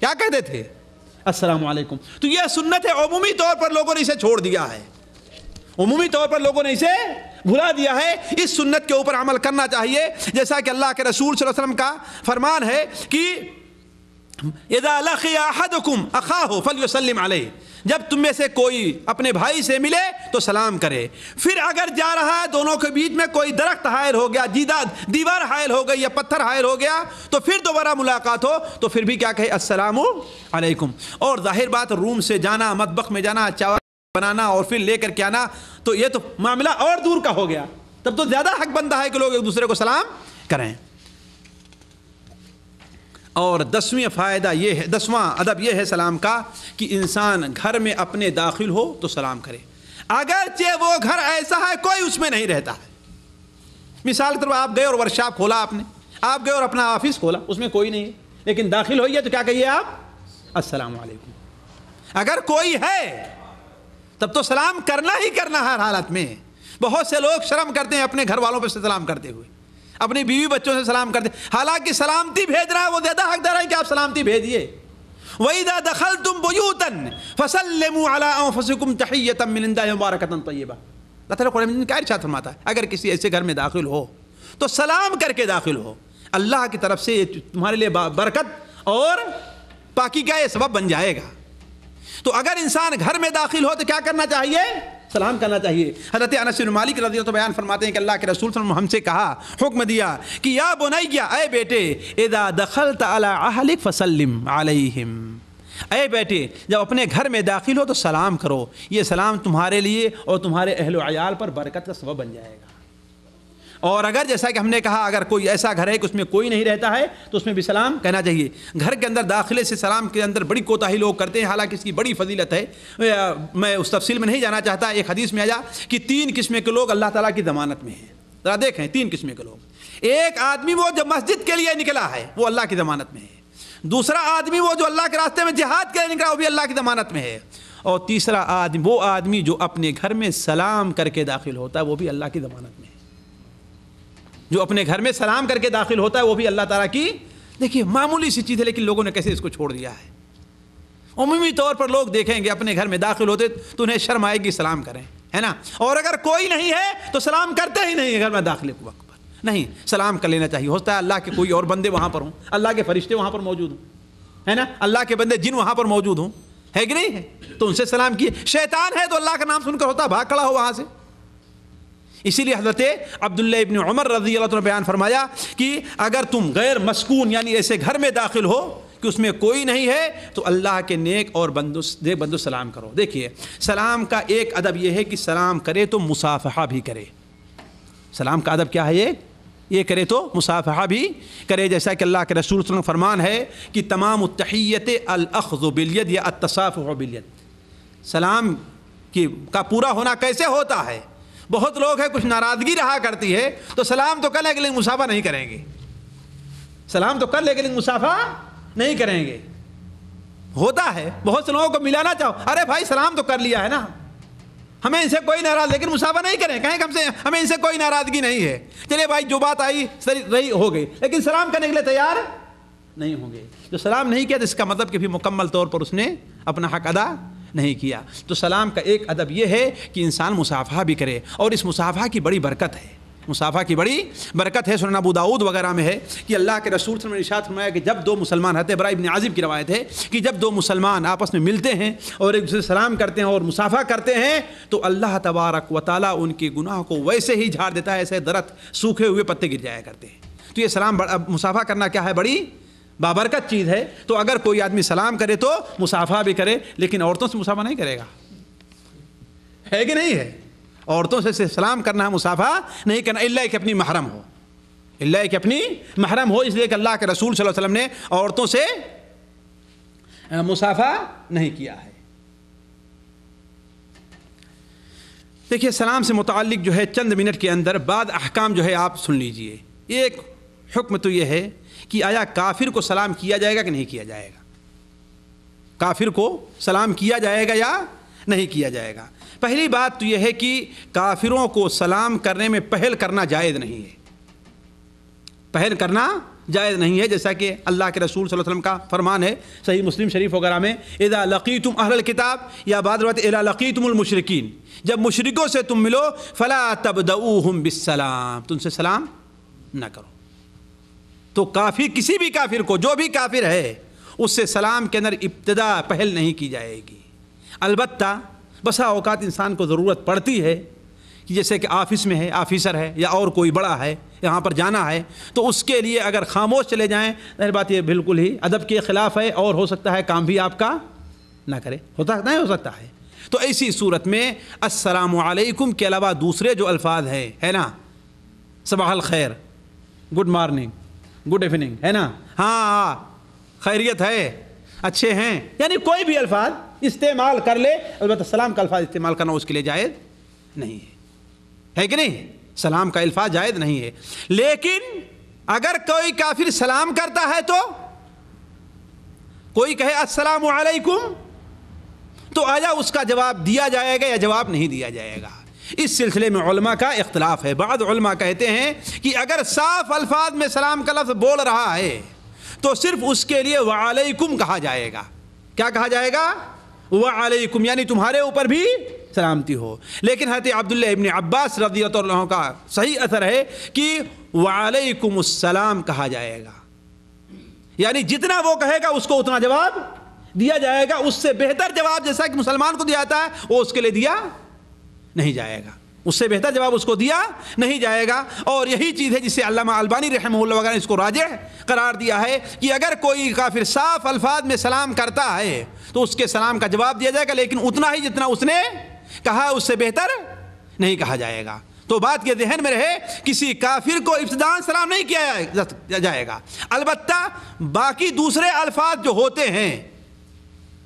کیا کہتے تھے؟ السلام علیکم. تو یہ سنت ہے، عمومی طور پر لوگوں نے اسے چھوڑ دیا ہے، عمومی طور پر لوگوں نے اسے بھلا دیا ہے. اس سنت کے اوپر عمل کرنا چاہیے، جیسا کہ اللہ کے رسول صلی اللہ علیہ وسلم کا فرمان ہے کہ اذا لقی احدکم اخاہ فلیسلم علیہ، جب تم میں سے کوئی اپنے بھائی سے ملے تو سلام کرے. پھر اگر جا رہا ہے دونوں کے بیچ میں کوئی درخت حائل ہو گیا، دیوار حائل ہو گئی یا پتھر حائل ہو گیا، تو پھر دوبارہ ملاقات ہو تو پھر بھی کیا کہے؟ السلام علیکم. اور ظاہر بات، روم سے جانا، مطبخ میں جانا، چاول بنانا اور پھر لے کر کے آنا، تو یہ تو معاملہ اور دور کا ہو گیا. تب تو زیادہ حق بنتا ہے کہ لوگ ایک دوسرے کو سلام کریں. اور 10واں فائدہ یہ ہے، 10واں ادب یہ ہے سلام کا کہ انسان گھر میں اپنے داخل ہو تو سلام کرے، اگرچہ وہ گھر ایسا ہے کوئی اس میں نہیں رہتا ہے. مثال کے طور پر آپ گئے اور ورکشاپ کھولا، آپ گئے اور اپنا آفس کھولا، اس میں کوئی نہیں ہے، لیکن داخل ہوئیے تو کیا کہیے آپ؟ السلام علیکم. اگر کوئی ہے تب تو سلام کرنا ہی کرنا ہر حالت میں. بہت سے لوگ شرم کرتے ہیں اپنے گھر والوں پہ سلام کرتے ہوئے، اپنی بیوی بچوں سے سلام کرتے، حالانکہ سلامتی بھیجنا ہے وہ زیادہ حقدار ہے کہ آپ سلامتی بھیجیے. وَإِذَا دَخَلْتُمْ بُيُوتًا فَسَلِّمُوا عَلَىٰ أَنفُسِكُمْ تَحِيَّةً مِّنْ عِندِ اللَّهِ مُبَارَكَةً طَيِّبَةً. اللہ تعالیٰ قرآن میں کیا ارشاد فرماتا ہے؟ اگر کسی ایسے گھر میں داخل ہو تو سلام کر کے داخل ہو، اللہ کی طرف سے تمہارے لیے برکت اور پاکی کا یہ سبب بن جائے گا. تو اگر انسان گھر میں داخل ہو تو کیا کرنا چاہیے؟ سلام کرنا چاہیے. حضرت انس بن مالک رضی اللہ عنہ بیان فرماتے ہیں کہ اللہ کے رسول صلی اللہ علیہ وسلم ہم سے کہا، حکم دیا کہ یا بنی، اے بیٹے، اذا دخلت علی اہلک فسلم علیہم، اے بیٹے جب اپنے گھر میں داخل ہو تو سلام کرو، یہ سلام تمہارے لیے اور تمہارے اہل و عیال پر برکت کا سبب بن جائے گا. اور اگر جیسا کہ ہم نے کہا اگر کوئی ایسا گھر ہے کہ اس میں کوئی نہیں رہتا ہے تو اس میں بھی سلام کہنا چاہیے. گھر کے اندر داخلے سے سلام کے اندر بڑی کوتاہی لوگ کرتے ہیں، حالانکہ اس کی بڑی فضیلت ہے. میں اس تفصیل میں نہیں جانا چاہتا. ایک حدیث میں آیا کہ 3 قسم کے لوگ اللہ تعالیٰ کی ضمانت میں ہیں. ذرا دیکھیں 3 قسم کے لوگ. ایک آدمی وہ جو مسجد کے لیے نکلا ہے وہ اللہ کی ضمانت میں ہے. دوسرا آدمی وہ جو اللہ کے راستے میں جہاد کے لیے نکلا وہ بھی اللہ کی ضمانت میں ہے. اور تیسرا آدمی وہ آدمی جو اپنے گھر میں سلام کر کے داخل ہوتا ہے وہ بھی اللہ کی ضمانت میں ہے. جو اپنے گھر میں سلام کر کے داخل ہوتا ہے وہ بھی اللہ تعالیٰ کی. دیکھیے معمولی سی چیز ہے لیکن لوگوں نے کیسے اس کو چھوڑ دیا ہے. عمومی طور پر لوگ دیکھیں گے اپنے گھر میں داخل ہوتے تو انہیں شرم آئے گی سلام کریں، ہے نا. اور اگر کوئی نہیں ہے تو سلام کرتے ہی نہیں گھر میں داخلے کے وقت پر. نہیں، سلام کر لینا چاہیے. ہوتا ہے اللہ کے کوئی اور بندے وہاں پر ہوں، اللہ کے فرشتے وہاں پر موجود ہوں، ہے نا، اللہ کے بندے جن وہاں پر موجود ہوں، ہے کہ نہیں ہے، تو ان سے سلام کیے. شیطان ہے تو اللہ کا نام سن کر ہوتا بھاگ کھڑا ہو وہاں سے. اسی لیے حضرت عبداللہ ابن عمر رضی اللہ عنہ بیان فرمایا کہ اگر تم غیر مسکون یعنی ایسے گھر میں داخل ہو کہ اس میں کوئی نہیں ہے تو اللہ کے نیک اور بندو سلام کرو. دیکھیے سلام کا ایک ادب یہ ہے کہ سلام کرے تو مصافحہ بھی کرے. سلام کا ادب کیا ہے؟ یہ کرے تو مصافحہ بھی کرے. جیسا کہ اللہ کے رسول صلی اللہ علیہ وسلم فرمان ہے کہ تمام التحیت الاخذ بالید یا التصافح بالید. سلام کا پورا ہونا کیسے ہوتا ہے؟ بہت لوگ ہیں کچھ ناراضگی رہا کرتی ہے تو سلام تو کر لیں گے لیکن مصافحہ نہیں کریں گے. سلام تو کر لیں گے لیکن مصافحہ نہیں کریں گے. ہوتا ہے بہت سے لوگوں کو ملانا چاہو، ارے بھائی سلام تو کر لیا ہے نا، ہمیں ان سے کوئی ناراض، لیکن مصافحہ نہیں کریں. کہیں کہ ہمیں ان سے کوئی ناراضگی نہیں ہے، چلے بھائی جو بات آئی رہی ہو گئی، لیکن سلام کرنے کے لیے تیار نہیں ہوں گے. جو سلام نہیں کیا تو اس کا مطلب کہ بھی مکمل طور پر اس نے اپنا حق ادا نہیں کیا. تو سلام کا ایک ادب یہ ہے کہ انسان مصافحہ بھی کرے, اور اس مصافحہ کی بڑی برکت ہے, مصافحہ کی بڑی برکت ہے. سنن ابو داؤد وغیرہ میں ہے کہ اللہ کے رسول صلی اللہ علیہ وسلم نے ارشاد فرمایا کہ جب دو مسلمان حضرت براء ابن عازب کی روایت ہے کہ جب دو مسلمان آپس میں ملتے ہیں اور ایک دوسرے سے سلام کرتے ہیں اور مصافحہ کرتے ہیں تو اللہ تبارک و تعالیٰ ان کے گناہ کو ویسے ہی جھاڑ دیتا ہے ایسے درخت سوکھے ہوئے پتے گر جایا کرتے ہیں. تو یہ سلام مصافحہ کرنا کیا ہے, بڑی بابرکت چیز ہے. تو اگر کوئی آدمی سلام کرے تو مصافحہ بھی کرے, لیکن عورتوں سے مصافحہ نہیں کرے گا, ہے کہ نہیں ہے؟ عورتوں سے سلام کرنا ہے, مصافحہ نہیں کرنا, اللہ کہ اپنی محرم ہو, اللہ کہ اپنی محرم ہو. اس لیے کہ اللہ کے رسول صلی اللہ علیہ وسلم نے عورتوں سے مصافحہ نہیں کیا ہے. دیکھیے سلام سے متعلق جو ہے چند منٹ کے اندر بعض احکام جو ہے آپ سن لیجئے. ایک حکم تو یہ ہے کہ آیا کافر کو سلام کیا جائے گا کہ نہیں کیا جائے گا, کافر کو سلام کیا جائے گا یا نہیں کیا جائے گا. پہلی بات تو یہ ہے کہ کافروں کو سلام کرنے میں پہل کرنا جائز نہیں ہے, پہل کرنا جائز نہیں ہے. جیسا کہ اللہ کے رسول صلی اللہ علیہ وسلم کا فرمان ہے صحیح مسلم شریف وغیرہ میں, اذا لقیتم اہل الکتاب, یا بعض روایت اذا لقیتم المشرکین, جب مشرکوں سے تم ملو فلا تبدؤوہم بالسلام, تم سے سلام نہ کرو. تو کافر, کسی بھی کافر کو, جو بھی کافر ہے اس سے سلام کے اندر ابتدا پہل نہیں کی جائے گی. البتہ بسا اوقات انسان کو ضرورت پڑتی ہے کہ جیسے کہ آفس میں ہے, آفیسر ہے یا اور کوئی بڑا ہے, یہاں پر جانا ہے, تو اس کے لیے اگر خاموش چلے جائیں, ظاہر بات یہ بالکل ہی ادب کے خلاف ہے اور ہو سکتا ہے کام بھی آپ کا نہ کرے, ہوتا نہیں ہو سکتا ہے. تو ایسی صورت میں السلام علیکم کے علاوہ دوسرے جو الفاظ ہیں, ہے نا, صباح الخیر, گڈ مارننگ, گڈ ایوننگ, ہے نا, ہاں خیریت ہے, اچھے ہیں, یعنی کوئی بھی الفاظ استعمال کر لے. البتہ سلام کا الفاظ استعمال کرنا اس کے لیے جائز نہیں ہے کہ نہیں, سلام کا الفاظ جائز نہیں ہے. لیکن اگر کوئی کافر سلام کرتا ہے تو کوئی کہے السلام علیکم, تو آیا اس کا جواب دیا جائے گا یا جواب نہیں دیا جائے گا؟ اس سلسلے میں علماء کا اختلاف ہے. بعض علماء کہتے ہیں کہ اگر صاف الفاظ میں سلام کا لفظ بول رہا ہے تو صرف اس کے لیے وعلیکم کہا جائے گا. کیا کہا جائے گا؟ وعلیکم, یعنی تمہارے اوپر بھی سلامتی ہو. لیکن حضرت عبداللہ ابن عباس رضی اللہ عنہ کا صحیح اثر ہے کہ وعلیکم السلام کہا جائے گا, یعنی جتنا وہ کہے گا اس کو اتنا جواب دیا جائے گا. اس سے بہتر جواب جیسا کہ مسلمان کو دیا جاتا ہے وہ اس کے لیے دیا نہیں جائے گا, اس سے بہتر جواب اس کو دیا نہیں جائے گا. اور یہی چیز ہے جسے علامہ البانی رحمہ اللہ وغیرہ نے اس کو راجح قرار دیا ہے کہ اگر کوئی کافر صاف الفاظ میں سلام کرتا ہے تو اس کے سلام کا جواب دیا جائے گا, لیکن اتنا ہی جتنا اس نے کہا, اس سے بہتر نہیں کہا جائے گا. تو بات یہ ذہن میں رہے, کسی کافر کو ابتداءً سلام نہیں کیا جائے گا. البتہ باقی دوسرے الفاظ جو ہوتے ہیں,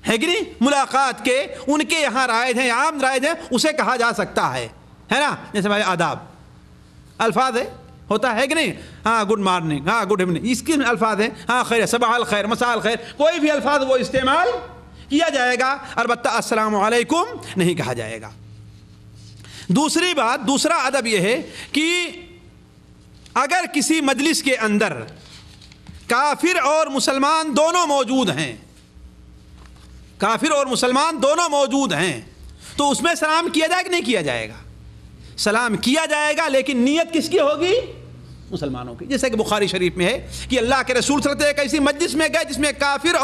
ہے کہ نہیں, ملاقات کے, ان کے یہاں رائج ہیں, عام رائج ہیں, اسے کہا جا سکتا ہے نا. جیسے ہمارے آداب الفاظ ہے, ہوتا ہے کہ نہیں, ہاں گڈ مارننگ, ہاں گڈ ایوننگ, اس کے الفاظ ہیں, ہاں خیر, صباح الخیر, مساء الخیر, کوئی بھی الفاظ وہ استعمال کیا جائے گا. البتہ السلام علیکم نہیں کہا جائے گا. دوسری بات, دوسرا ادب یہ ہے کہ اگر کسی مجلس کے اندر کافر اور مسلمان دونوں موجود ہیں, کافر اور مسلمان دونوں موجود ہیں, تو اس میں سلام کیا جائے کہ نہیں کیا جائے گا؟ سلام کیا جائے گا, لیکن نیت کس کی ہوگی؟ مسلمانوں کی. جیسے کہ بخاری شریف میں ہے کہ اللہ کے رسول صلی اللہ علیہ وسلم ایک ایسی مجلس میں گئے جس میں کافر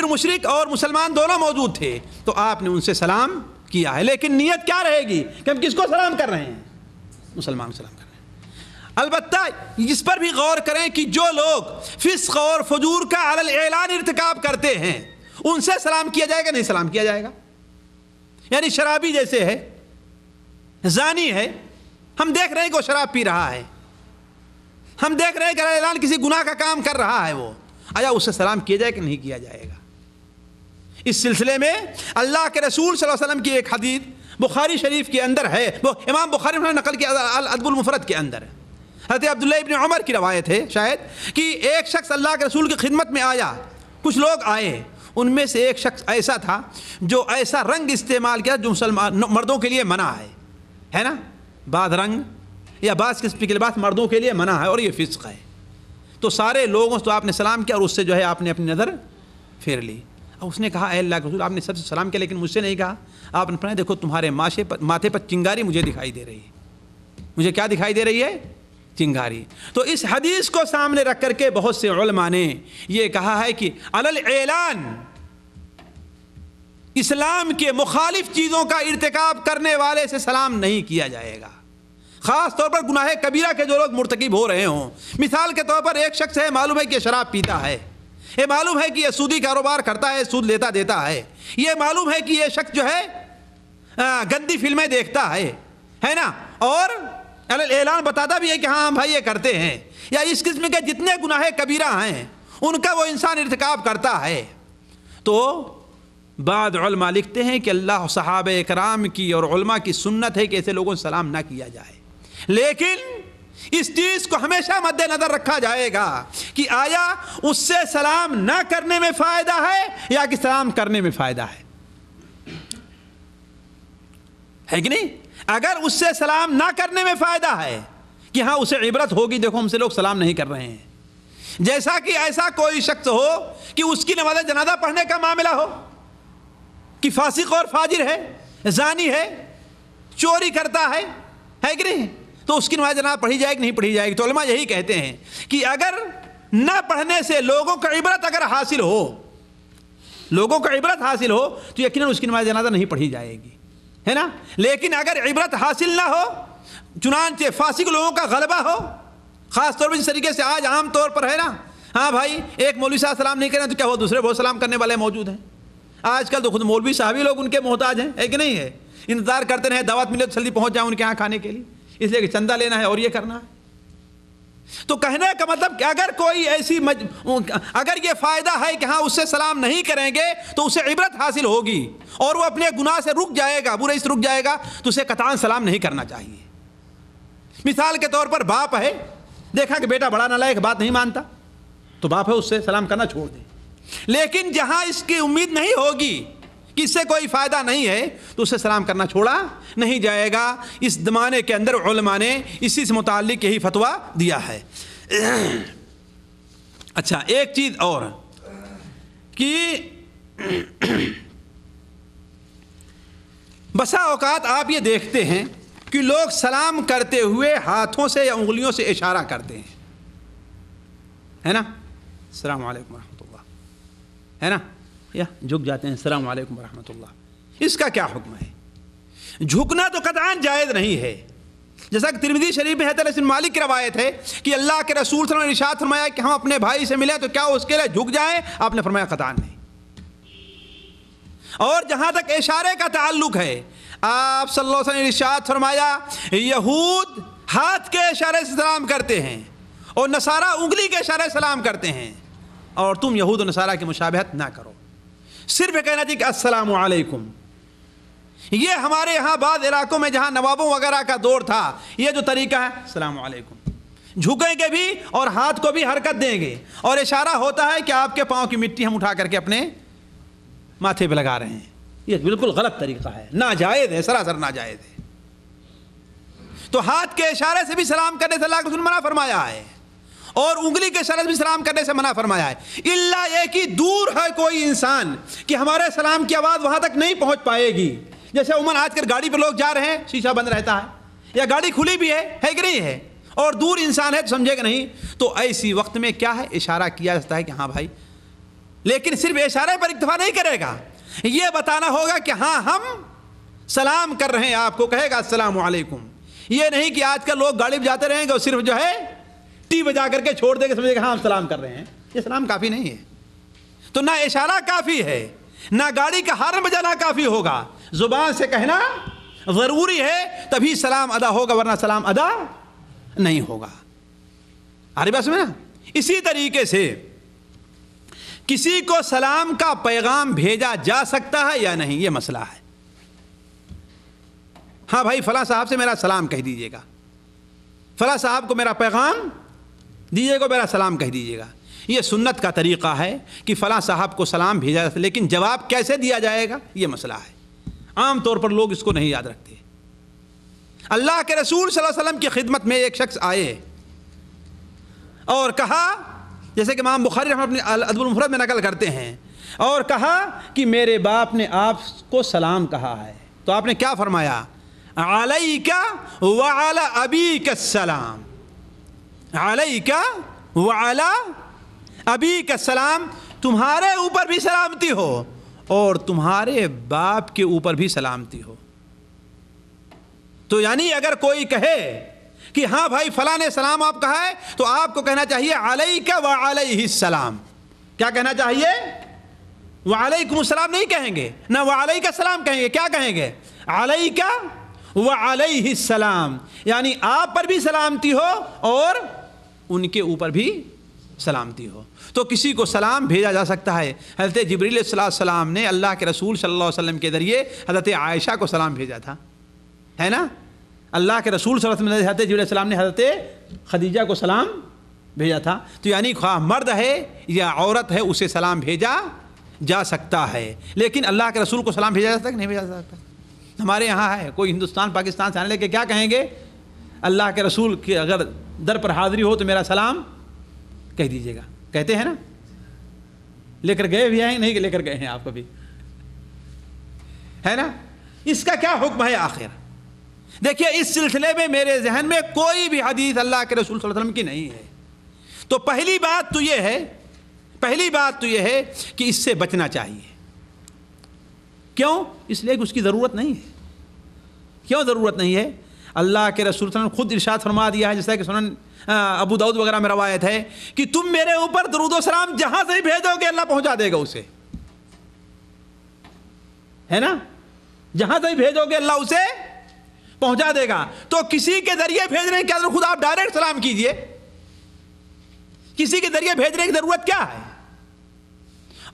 مشرک اور مسلمان دونوں موجود تھے, تو آپ نے ان سے سلام کیا ہے, لیکن نیت کیا رہے گی کہ ہم کس کو سلام کر رہے ہیں؟ مسلمان سلام کر رہے ہیں. البتہ اس پر بھی غور کریں کہ جو لوگ فسق اور فجور کا علی الاعلان ارتکاب کرتے ہیں ان سے سلام کیا جائے گا نہیں سلام کیا جائے گا؟ یعنی شرابی جیسے ہے, زانی ہے, ہم دیکھ رہے ہیں کہ وہ شراب پی رہا ہے, ہم دیکھ رہے ہیں کہ علی الاعلان کسی گناہ کا کام کر رہا ہے, وہ آیا اس سے سلام کیا جائے کہ نہیں کیا جائے گا؟ اس سلسلے میں اللہ کے رسول صلی اللہ علیہ وسلم کی ایک حدیث بخاری شریف کے اندر ہے, وہ امام بخاری نے نقل کیا الادب المفرد کے اندر ہے. حضرت عبداللہ ابن عمر کی روایت ہے شاید کہ ایک شخص اللہ کے رسول کی خدمت میں آیا, کچھ لوگ آئے, ان میں سے ایک شخص ایسا تھا جو ایسا رنگ استعمال کیا جو مسلمان مردوں کے لیے منع ہے نا, بعض رنگ یا بعض قسم کے لباس مردوں کے لیے منع ہے اور یہ فسق ہے. تو سارے لوگوں سے تو آپ نے سلام کیا اور اس سے جو ہے آپ نے اپنی نظر پھیر لی. اور اس نے کہا اے اللہ کے رسول آپ نے سب سے سلام کیا لیکن مجھ سے نہیں کہا. آپ نے فرمایا دیکھو تمہارے ماتھے پر چنگاری مجھے دکھائی دے رہی ہے. مجھے کیا دکھائی دے رہی ہے؟ چنگاری. تو اس حدیث کو سامنے رکھ کر کے بہت سے علماء نے یہ کہا ہے کہ علی الاعلان اسلام کے مخالف چیزوں کا ارتکاب کرنے والے سے سلام نہیں کیا جائے گا، خاص طور پر گناہ کبیرہ کے جو لوگ مرتکب ہو رہے ہوں. مثال کے طور پر ایک شخص ہے، معلوم ہے کہ شراب پیتا ہے، یہ معلوم ہے کہ یہ سودی کاروبار کرتا ہے، سود لیتا دیتا ہے، یہ معلوم ہے کہ یہ شخص جو ہے گندی فلمیں دیکھتا ہے نا، اور اعلان بتاتا بھی ہے کہ ہاں بھائی یہ کرتے ہیں، یا اس قسم کے جتنے گناہ کبیرہ ہیں ان کا وہ انسان ارتکاب کرتا ہے. تو بعض علماء لکھتے ہیں کہ اللہ صحابہ اکرام کی اور علماء کی سنت ہے کہ ایسے لوگوں سے سلام نہ کیا جائے، لیکن اس چیز کو ہمیشہ مد نظر رکھا جائے گا کہ آیا اس سے سلام نہ کرنے میں فائدہ ہے یا کہ سلام کرنے میں فائدہ ہے کہ نہیں؟ اگر اس سے سلام نہ کرنے میں فائدہ ہے کہ ہاں اسے عبرت ہوگی دیکھو ہم سے لوگ سلام نہیں کر رہے ہیں، جیسا کہ ایسا کوئی شخص ہو کہ اس کی نماز جنازہ پڑھنے کا معاملہ ہو کہ فاسق اور فاجر ہے، زانی ہے، چوری کرتا ہے کہ نہیں، تو اس کی نماز جنازہ پڑھی جائے کہ نہیں پڑھی جائے گی؟ تو علماء یہی کہتے ہیں کہ اگر نہ پڑھنے سے لوگوں کو عبرت اگر حاصل ہو، لوگوں کو عبرت حاصل ہو تو یقیناً اس کی نماز جنازہ نہیں پڑھی جائے گی، ہے نا. لیکن اگر عبرت حاصل نہ ہو، چنانچہ فاسق لوگوں کا غلبہ ہو، خاص طور پر جس طریقے سے آج عام طور پر ہے نا، ہاں بھائی ایک مولوی صاحب سلام نہیں کریں تو کیا وہ دوسرے بہت سلام کرنے والے موجود ہیں. آج کل تو خود مولوی صاحب ہی لوگ ان کے محتاج ہیں، ہے کہ نہیں ہے؟ انتظار کرتے رہے دعوت ملے تو جلدی پہنچ جائیں ان کے یہاں کھانے کے لیے، اس لیے کہ چندہ لینا ہے اور یہ کرنا ہے. تو کہنے کا مطلب کہ اگر کوئی ایسی اگر یہ فائدہ ہے کہ ہاں اس سے سلام نہیں کریں گے تو اسے عبرت حاصل ہوگی اور وہ اپنے گناہ سے رک جائے گا، برائی سے رک جائے گا، تو اسے قطعاً سلام نہیں کرنا چاہیے. مثال کے طور پر باپ ہے، دیکھا کہ بیٹا بڑا نالائق بات نہیں مانتا تو باپ ہے اس سے سلام کرنا چھوڑ دیں. لیکن جہاں اس کی امید نہیں ہوگی کہ اس سے کوئی فائدہ نہیں ہے تو اس سے سلام کرنا چھوڑا نہیں جائے گا. اس زمانے کے اندر علماء نے اسی سے متعلق یہی فتویٰ دیا ہے. اچھا ایک چیز اور کہ بسا اوقات آپ یہ دیکھتے ہیں کہ لوگ سلام کرتے ہوئے ہاتھوں سے یا انگلیوں سے اشارہ کرتے ہیں، ہے نا، السلام علیکم ورحمۃ اللہ، ہے نا، یا جھک جاتے ہیں السلام علیکم ورحمۃ اللہ. اس کا کیا حکم ہے؟ جھکنا تو قطعاً جائز نہیں ہے، جیسا کہ ترمذی شریف میں حضرت انس بن مالک کی روایت ہے کہ اللہ کے رسول صلی اللہ علیہ وسلم نے ارشاد فرمایا کہ ہم اپنے بھائی سے ملیں تو کیا اس کے لیے جھک جائیں؟ آپ نے فرمایا قطعاً نہیں. اور جہاں تک اشارے کا تعلق ہے، آپ صلی اللہ علیہ وسلم نے ارشاد فرمایا یہود ہاتھ کے اشارے سے سلام کرتے ہیں اور نصارہ انگلی کے اشارے سے سلام کرتے ہیں، اور تم یہود و نصارہ کی مشابہت نہ کرو، صرف کہنا چاہیے کہ السلام علیکم. یہ ہمارے یہاں بعض علاقوں میں جہاں نوابوں وغیرہ کا دور تھا یہ جو طریقہ ہے السلام علیکم، جھکیں گے بھی اور ہاتھ کو بھی حرکت دیں گے اور اشارہ ہوتا ہے کہ آپ کے پاؤں کی مٹی ہم اٹھا کر کے اپنے ماتھے پہ لگا رہے ہیں. یہ بالکل غلط طریقہ ہے، ناجائز ہے، سراسر ناجائز ہے. تو ہاتھ کے اشارے سے بھی سلام کرنے سے اللہ کے رسول منع فرمایا ہے اور انگلی کے اشارے سے بھی سلام کرنے سے منع فرمایا ہے. الا یہ کہ دور ہے کوئی انسان کہ ہمارے سلام کی آواز وہاں تک نہیں پہنچ پائے گی، جیسے عموماً آج کل گاڑی پہ لوگ جا رہے ہیں شیشہ بند رہتا ہے یا گاڑی کھلی بھی ہے کہ نہیں ہے، اور دور انسان ہے تو سمجھے گا نہیں، تو ایسی وقت میں کیا ہے اشارہ کیا جاتا ہے کہ ہاں بھائی، لیکن صرف اشارے پر اکتفا نہیں کرے گا، یہ بتانا ہوگا کہ ہاں ہم سلام کر رہے ہیں، آپ کو کہے گا السلام علیکم. یہ نہیں کہ آج کل لوگ گاڑی پہ جاتے رہیں گے اور صرف جو ہے ٹی بجا کر کے چھوڑ دیں گے، سمجھے گا ہاں ہم سلام کر رہے ہیں. یہ سلام کافی نہیں ہے. تو نہ اشارہ کافی ہے، نہ گاڑی کا ہارن بجانا کافی ہوگا، زبان سے کہنا ضروری ہے تبھی سلام ادا ہوگا، ورنہ سلام ادا نہیں ہوگا. آ رہی بات سمجھے نا؟ اسی طریقے سے کسی کو سلام کا پیغام بھیجا جا سکتا ہے یا نہیں، یہ مسئلہ ہے. ہاں بھائی فلاں صاحب سے میرا سلام کہہ دیجیے گا، فلاں صاحب کو میرا پیغام دیجیے گا، میرا سلام کہہ دیجیے گا. یہ سنت کا طریقہ ہے کہ فلاں صاحب کو سلام بھیجا جاتا ہے، لیکن جواب کیسے دیا جائے گا یہ مسئلہ ہے. عام طور پر لوگ اس کو نہیں یاد رکھتے. اللہ کے رسول صلی اللہ علیہ وسلم کی خدمت میں ایک شخص آئے اور کہا، جیسے کہ امام بخاری رحمۃ اللہ اپنے الادب المفرد میں نقل کرتے ہیں اور کہا کہ میرے باپ نے آپ کو سلام کہا ہے، تو آپ نے کیا فرمایا؟ علیک وعلی ابیک السلام، علیک وعلی ابیک السلام، تمہارے اوپر بھی سلامتی ہو اور تمہارے باپ کے اوپر بھی سلامتی ہو۔ تو یعنی اگر کوئی کہے کہ ہاں بھائی فلاں نے سلام آپ کہا ہے، تو آپ کو کہنا چاہیے علیک وعلیہ السلام۔ کیا کہنا چاہیے؟ وعلیکم السلام نہیں کہیں گے، نہ وعلیک السلام کہیں گے، کیا کہیں گے؟ علیک وعلیہ السلام، یعنی آپ پر بھی سلامتی ہو اور ان کے اوپر بھی سلامتی ہو۔ تو کسی کو سلام بھیجا جا سکتا ہے۔ حضرت جبریل علیہ السلام نے اللہ کے رسول صلی اللہ علیہ وسلم کے ذریعے حضرت عائشہ کو سلام بھیجا تھا، ہے نا؟ اللہ کے رسول صلی اللہ علیہ وسلم نے حضرت جبریل علیہ السلام نے حضرت خدیجہ کو سلام بھیجا تھا۔ تو یعنی خواہ مرد ہے یا عورت ہے اسے سلام بھیجا جا سکتا ہے، لیکن اللہ کے رسول کو سلام بھیجا جا سکتا ہے کہ نہیں بھیجا جا سکتا؟ ہمارے یہاں ہے کوئی ہندوستان پاکستان سے آنے لے کے کیا کہیں گے؟ اللہ کے رسول کی اگر در پر حاضری ہو تو میرا سلام کہہ دیجیے گا، کہتے ہیں نا؟ لے کر گئے بھی ہیں، نہیں کہ لے کر گئے ہیں آپ کبھی، ہے نا؟ اس کا کیا حکم ہے آخر؟ دیکھیے اس سلسلے میں میرے ذہن میں کوئی بھی حدیث اللہ کے رسول صلی اللہ علیہ وسلم کی نہیں ہے۔ تو پہلی بات تو یہ ہے کہ اس سے بچنا چاہیے۔ کیوں؟ اس لیے کہ اس کی ضرورت نہیں ہے۔ کیوں ضرورت نہیں ہے؟ اللہ کے رسول صلی اللہ علیہ وسلم خود ارشاد فرما دیا ہے، جیسا کہ سنن ابو داؤد وغیرہ میں روایت ہے کہ تم میرے اوپر درود و سلام جہاں سے بھیجو گے اللہ پہنچا دے گا اسے، ہے نا؟ جہاں سے بھیجو گے اللہ اسے پہنچا دے گا۔ تو کسی کے ذریعے بھیجنے کی خود آپ ڈائریکٹ سلام کیجئے، کسی کے ذریعے بھیجنے کی ضرورت کیا ہے؟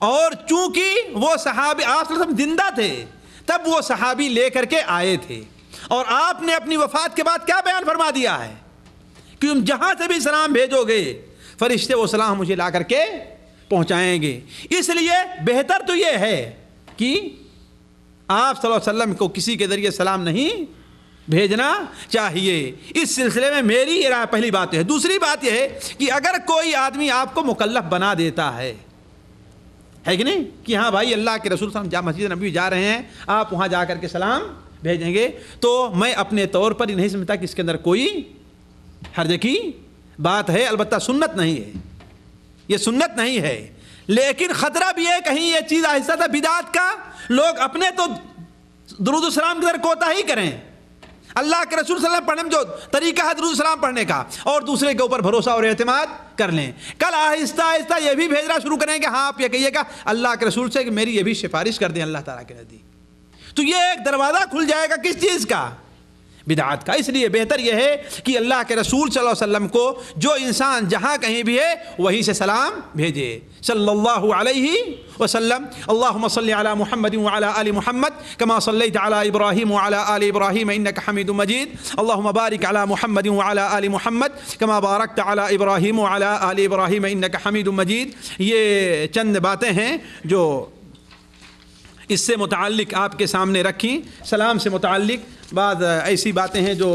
اور چونکہ وہ صحابی آپ صلی اللہ علیہ وسلم زندہ تھے تب وہ صحابی لے کر کے آئے تھے، اور آپ نے اپنی وفات کے بعد کیا بیان فرما دیا ہے کہ تم جہاں سے بھی سلام بھیجو گے فرشتے وہ سلام مجھے لا کر کے پہنچائیں گے۔ اس لیے بہتر تو یہ ہے کہ آپ صلی اللہ علیہ وسلم کو کسی کے ذریعے سلام نہیں بھیجنا چاہیے۔ اس سلسلے میں میری یہ رائے پہلی بات ہے۔ دوسری بات یہ ہے کہ اگر کوئی آدمی آپ کو مکلف بنا دیتا ہے کہ نہیں، کہ ہاں بھائی اللہ کے رسول صلی اللہ علیہ وسلم مسجد نبوی جا رہے ہیں، آپ وہاں جا کر کے سلام بھیجیں گے، تو میں اپنے طور پر یہ نہیں سمجھتا کہ اس کے اندر کوئی حرج کی بات ہے۔ البتہ سنت نہیں ہے، یہ سنت نہیں ہے، لیکن خطرہ بھی ہے کہیں یہ چیز آہستہ تھا بدعت کا، لوگ اپنے تو درود السلام کے اندر کوتاہی کریں۔ اللہ کے رسول صلی اللہ علیہ وسلم پڑھنے میں جو طریقہ ہے درود السلام پڑھنے کا، اور دوسرے کے اوپر بھروسہ اور اعتماد کر لیں۔ کل آہستہ آہستہ یہ بھی بھیجنا شروع کریں کہ ہاں آپ یہ کہیے گا اللہ کے رسول سے کہ میری یہ بھی سفارش کر دیں اللہ تعالیٰ کے نزدیک، تو یہ ایک دروازہ کھل جائے گا کس چیز کا؟ بدعات کا۔ اس لیے بہتر یہ ہے کہ اللہ کے رسول صلی اللہ علیہ وسلم کو جو انسان جہاں کہیں بھی ہے وہیں سے سلام بھیجے صلی اللہ علیہ وسلم۔ اللہم صلی علی محمد وعلی آل محمد کما صلیت علی ابراہیم وعلی آل ابراہیم انک حمید مجید۔ اللہم بارک علی محمد وعلی آل محمد کما بارکت علی ابراہیم وعلی آل ابراہیم انک حمید مجید۔ یہ چند باتیں ہیں جو اس سے متعلق آپ کے سامنے رکھیں۔ سلام سے متعلق بعض ایسی باتیں ہیں جو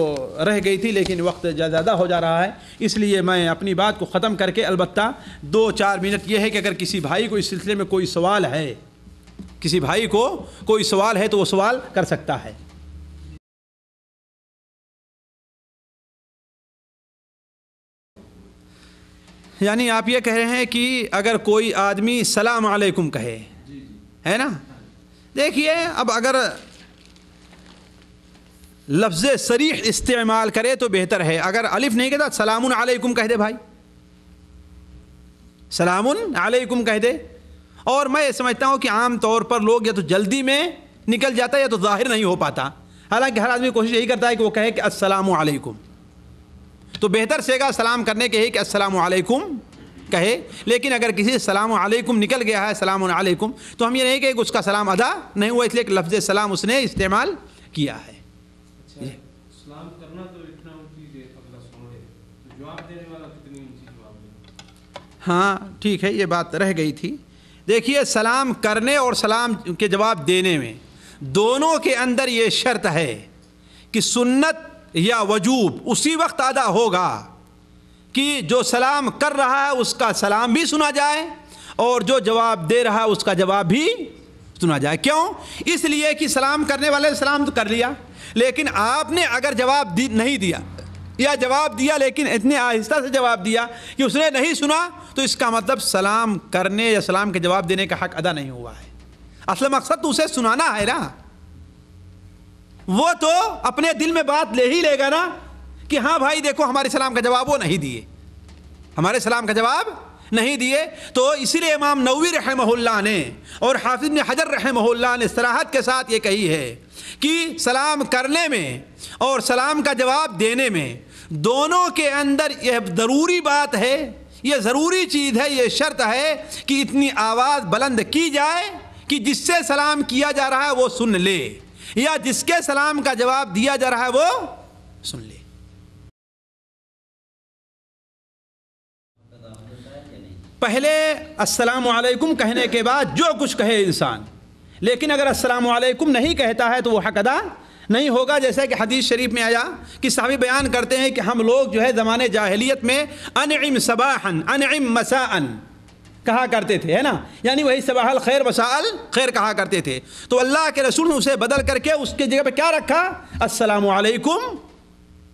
رہ گئی تھی لیکن وقت زیادہ ہو جا رہا ہے، اس لیے میں اپنی بات کو ختم کر کے البتہ 2-4 منٹ یہ ہے کہ اگر کسی بھائی کو اس سلسلے میں کوئی سوال ہے، کسی بھائی کو کوئی سوال ہے تو وہ سوال کر سکتا ہے۔ یعنی آپ یہ کہہ رہے ہیں کہ اگر کوئی آدمی السلام علیکم کہے، ہے نا؟ دیکھیے اب اگر لفظ صریح استعمال کرے تو بہتر ہے، اگر الف نہیں کہتا سلام علیکم کہہ دے، بھائی سلام علیکم کہہ دے۔ اور میں سمجھتا ہوں کہ عام طور پر لوگ یا تو جلدی میں نکل جاتا ہے یا تو ظاہر نہیں ہو پاتا، حالانکہ ہر آدمی کوشش یہی کرتا ہے کہ وہ کہے کہ السلام علیکم، تو بہتر سے گا سلام کرنے کے ہی کہ السلام علیکم کہے۔ لیکن اگر کسی السلام علیکم نکل گیا ہے السلام علیکم تو ہم یہ نہیں کہیں کہ اس کا سلام ادا نہیں ہوا، اس لیے کہ لفظ سلام اس نے استعمال کیا ہے۔ سلام کرنا تو اتنا اونچی اگلا سن لے، تو جواب دینے والا کتنی اونچی جواب دے۔ ہاں ٹھیک ہے، یہ بات رہ گئی تھی۔ دیکھیے سلام کرنے اور سلام کے جواب دینے میں دونوں کے اندر یہ شرط ہے کہ سنت یا وجوب اسی وقت ادا ہوگا کہ جو سلام کر رہا ہے اس کا سلام بھی سنا جائے اور جو جواب دے رہا اس کا جواب بھی سنا جائے۔ کیوں؟ اس لیے کہ سلام کرنے والے سلام تو کر لیا، لیکن آپ نے اگر جواب نہیں دیا یا جواب دیا لیکن اتنے آہستہ سے جواب دیا کہ اس نے نہیں سنا، تو اس کا مطلب سلام کرنے یا سلام کے جواب دینے کا حق ادا نہیں ہوا ہے۔ اصل مقصد تو اسے سنانا ہے نا، وہ تو اپنے دل میں بات لے ہی لے گا نا کہ ہاں بھائی دیکھو ہمارے سلام کا جواب وہ نہیں دیے، ہمارے سلام کا جواب نہیں دیے۔ تو اسی لیے امام نووی رحمہ اللہ نے اور حافظ ابن حجر رحمہ اللہ نے صراحت کے ساتھ یہ کہی ہے کہ سلام کرنے میں اور سلام کا جواب دینے میں دونوں کے اندر یہ ضروری بات ہے، یہ ضروری چیز ہے، یہ شرط ہے کہ اتنی آواز بلند کی جائے کہ جس سے سلام کیا جا رہا ہے وہ سن لے، یا جس کے سلام کا جواب دیا جا رہا ہے وہ سن لے۔ پہلے السلام علیکم کہنے کے بعد جو کچھ کہے انسان، لیکن اگر السلام علیکم نہیں کہتا ہے تو وہ حق ادا نہیں ہوگا۔ جیسے کہ حدیث شریف میں آیا کہ صحابی بیان کرتے ہیں کہ ہم لوگ جو ہے زمانے جاہلیت میں انعم صباحا انعم مساء کہا کرتے تھے، ہے نا، یعنی وہی صباح الخیر مساء الخیر کہا کرتے تھے۔ تو اللہ کے رسول نے اسے بدل کر کے اس کی جگہ پہ کیا رکھا؟ السلام علیکم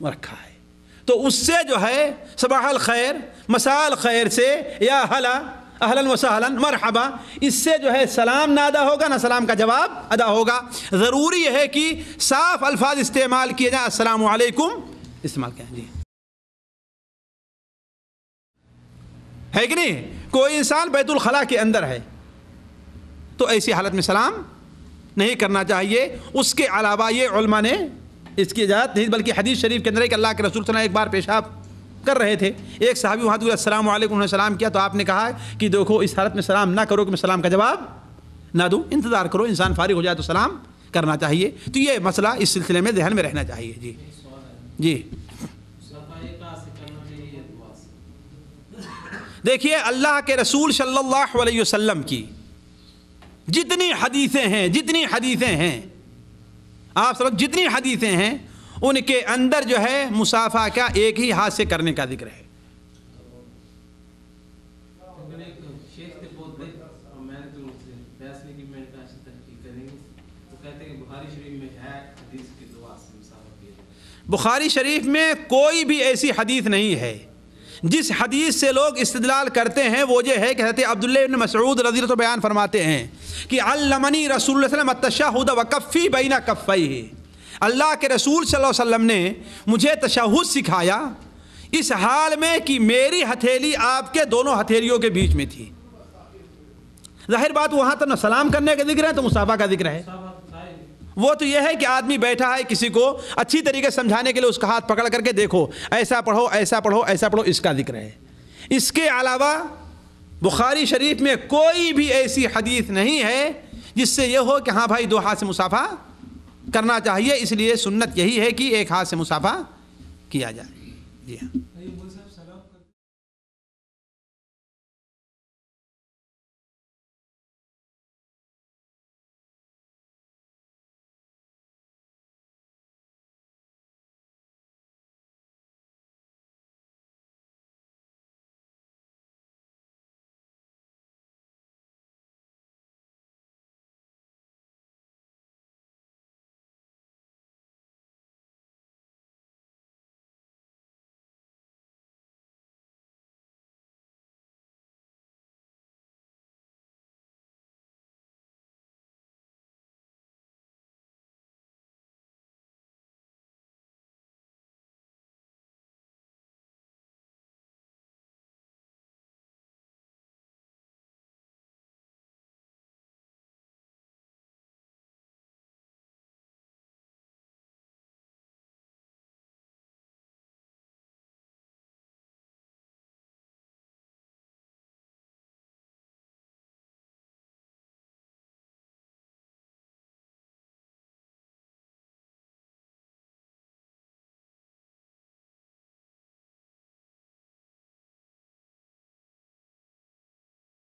رکھا ہے۔ تو اس سے جو ہے صباح الخیر مساء الخیر سے یا ہلا اہلا وسہلا مرحبا، اس سے جو ہے سلام نہ ادا ہوگا نہ سلام کا جواب ادا ہوگا۔ ضروری ہے کہ صاف الفاظ استعمال کیے جائیں، السلام علیکم استعمال کریں۔ جی ہے کہ نہیں؟ کوئی انسان بیت الخلاء کے اندر ہے تو ایسی حالت میں سلام نہیں کرنا چاہیے۔ اس کے علاوہ یہ علماء نے اس کی اجازت نہیں، بلکہ حدیث شریف کے اندر ہے کہ اللہ کے رسول صلی اللہ علیہ وسلم ایک بار پیشاب کر رہے تھے، ایک صحابی وہاں تو السلام علیکم انہوں نے سلام کیا، تو آپ نے کہا کہ دیکھو اس حالت میں سلام نہ کرو کہ میں سلام کا جواب نہ دوں، انتظار کرو، انسان فارغ ہو جائے تو سلام کرنا چاہیے۔ تو یہ مسئلہ اس سلسلے میں ذہن میں رہنا چاہیے۔ جی جی دیکھیے اللہ کے رسول صلی اللہ علیہ وسلم کی جتنی حدیثیں ہیں آپ سب جتنی حدیثیں ہیں ان کے اندر جو ہے مصافحہ کا ایک ہی ہاتھ سے کرنے کا ذکر ہے۔ بخاری شریف میں کوئی بھی ایسی حدیث نہیں ہے۔ جس حدیث سے لوگ استدلال کرتے ہیں وہ یہ ہے کہ حضرت عبداللہ ابن مسعود رضی اللہ عنہ بیان فرماتے ہیں کہ علمنی رسول اللہ صلی اللہ علیہ وسلم التشہد وکفی بین کفیہ، اللہ کے رسول صلی اللہ علیہ وسلم نے مجھے تشہد سکھایا اس حال میں کہ میری ہتھیلی آپ کے دونوں ہتھیلیوں کے بیچ میں تھی۔ ظاہر بات وہاں تو نہ سلام کرنے کا ذکر ہے تو مصافحہ کا ذکر ہے۔ وہ تو یہ ہے کہ آدمی بیٹھا ہے، کسی کو اچھی طریقے سے سمجھانے کے لیے اس کا ہاتھ پکڑ کر کے دیکھو ایسا پڑھو ایسا پڑھو ایسا پڑھو، اس کا ذکر ہے۔ اس کے علاوہ بخاری شریف میں کوئی بھی ایسی حدیث نہیں ہے جس سے یہ ہو کہ ہاں بھائی دو ہاتھ سے مصافحہ کرنا چاہیے۔ اس لیے سنت یہی ہے کہ ایک ہاتھ سے مصافحہ کیا جائے۔ جی ہاں۔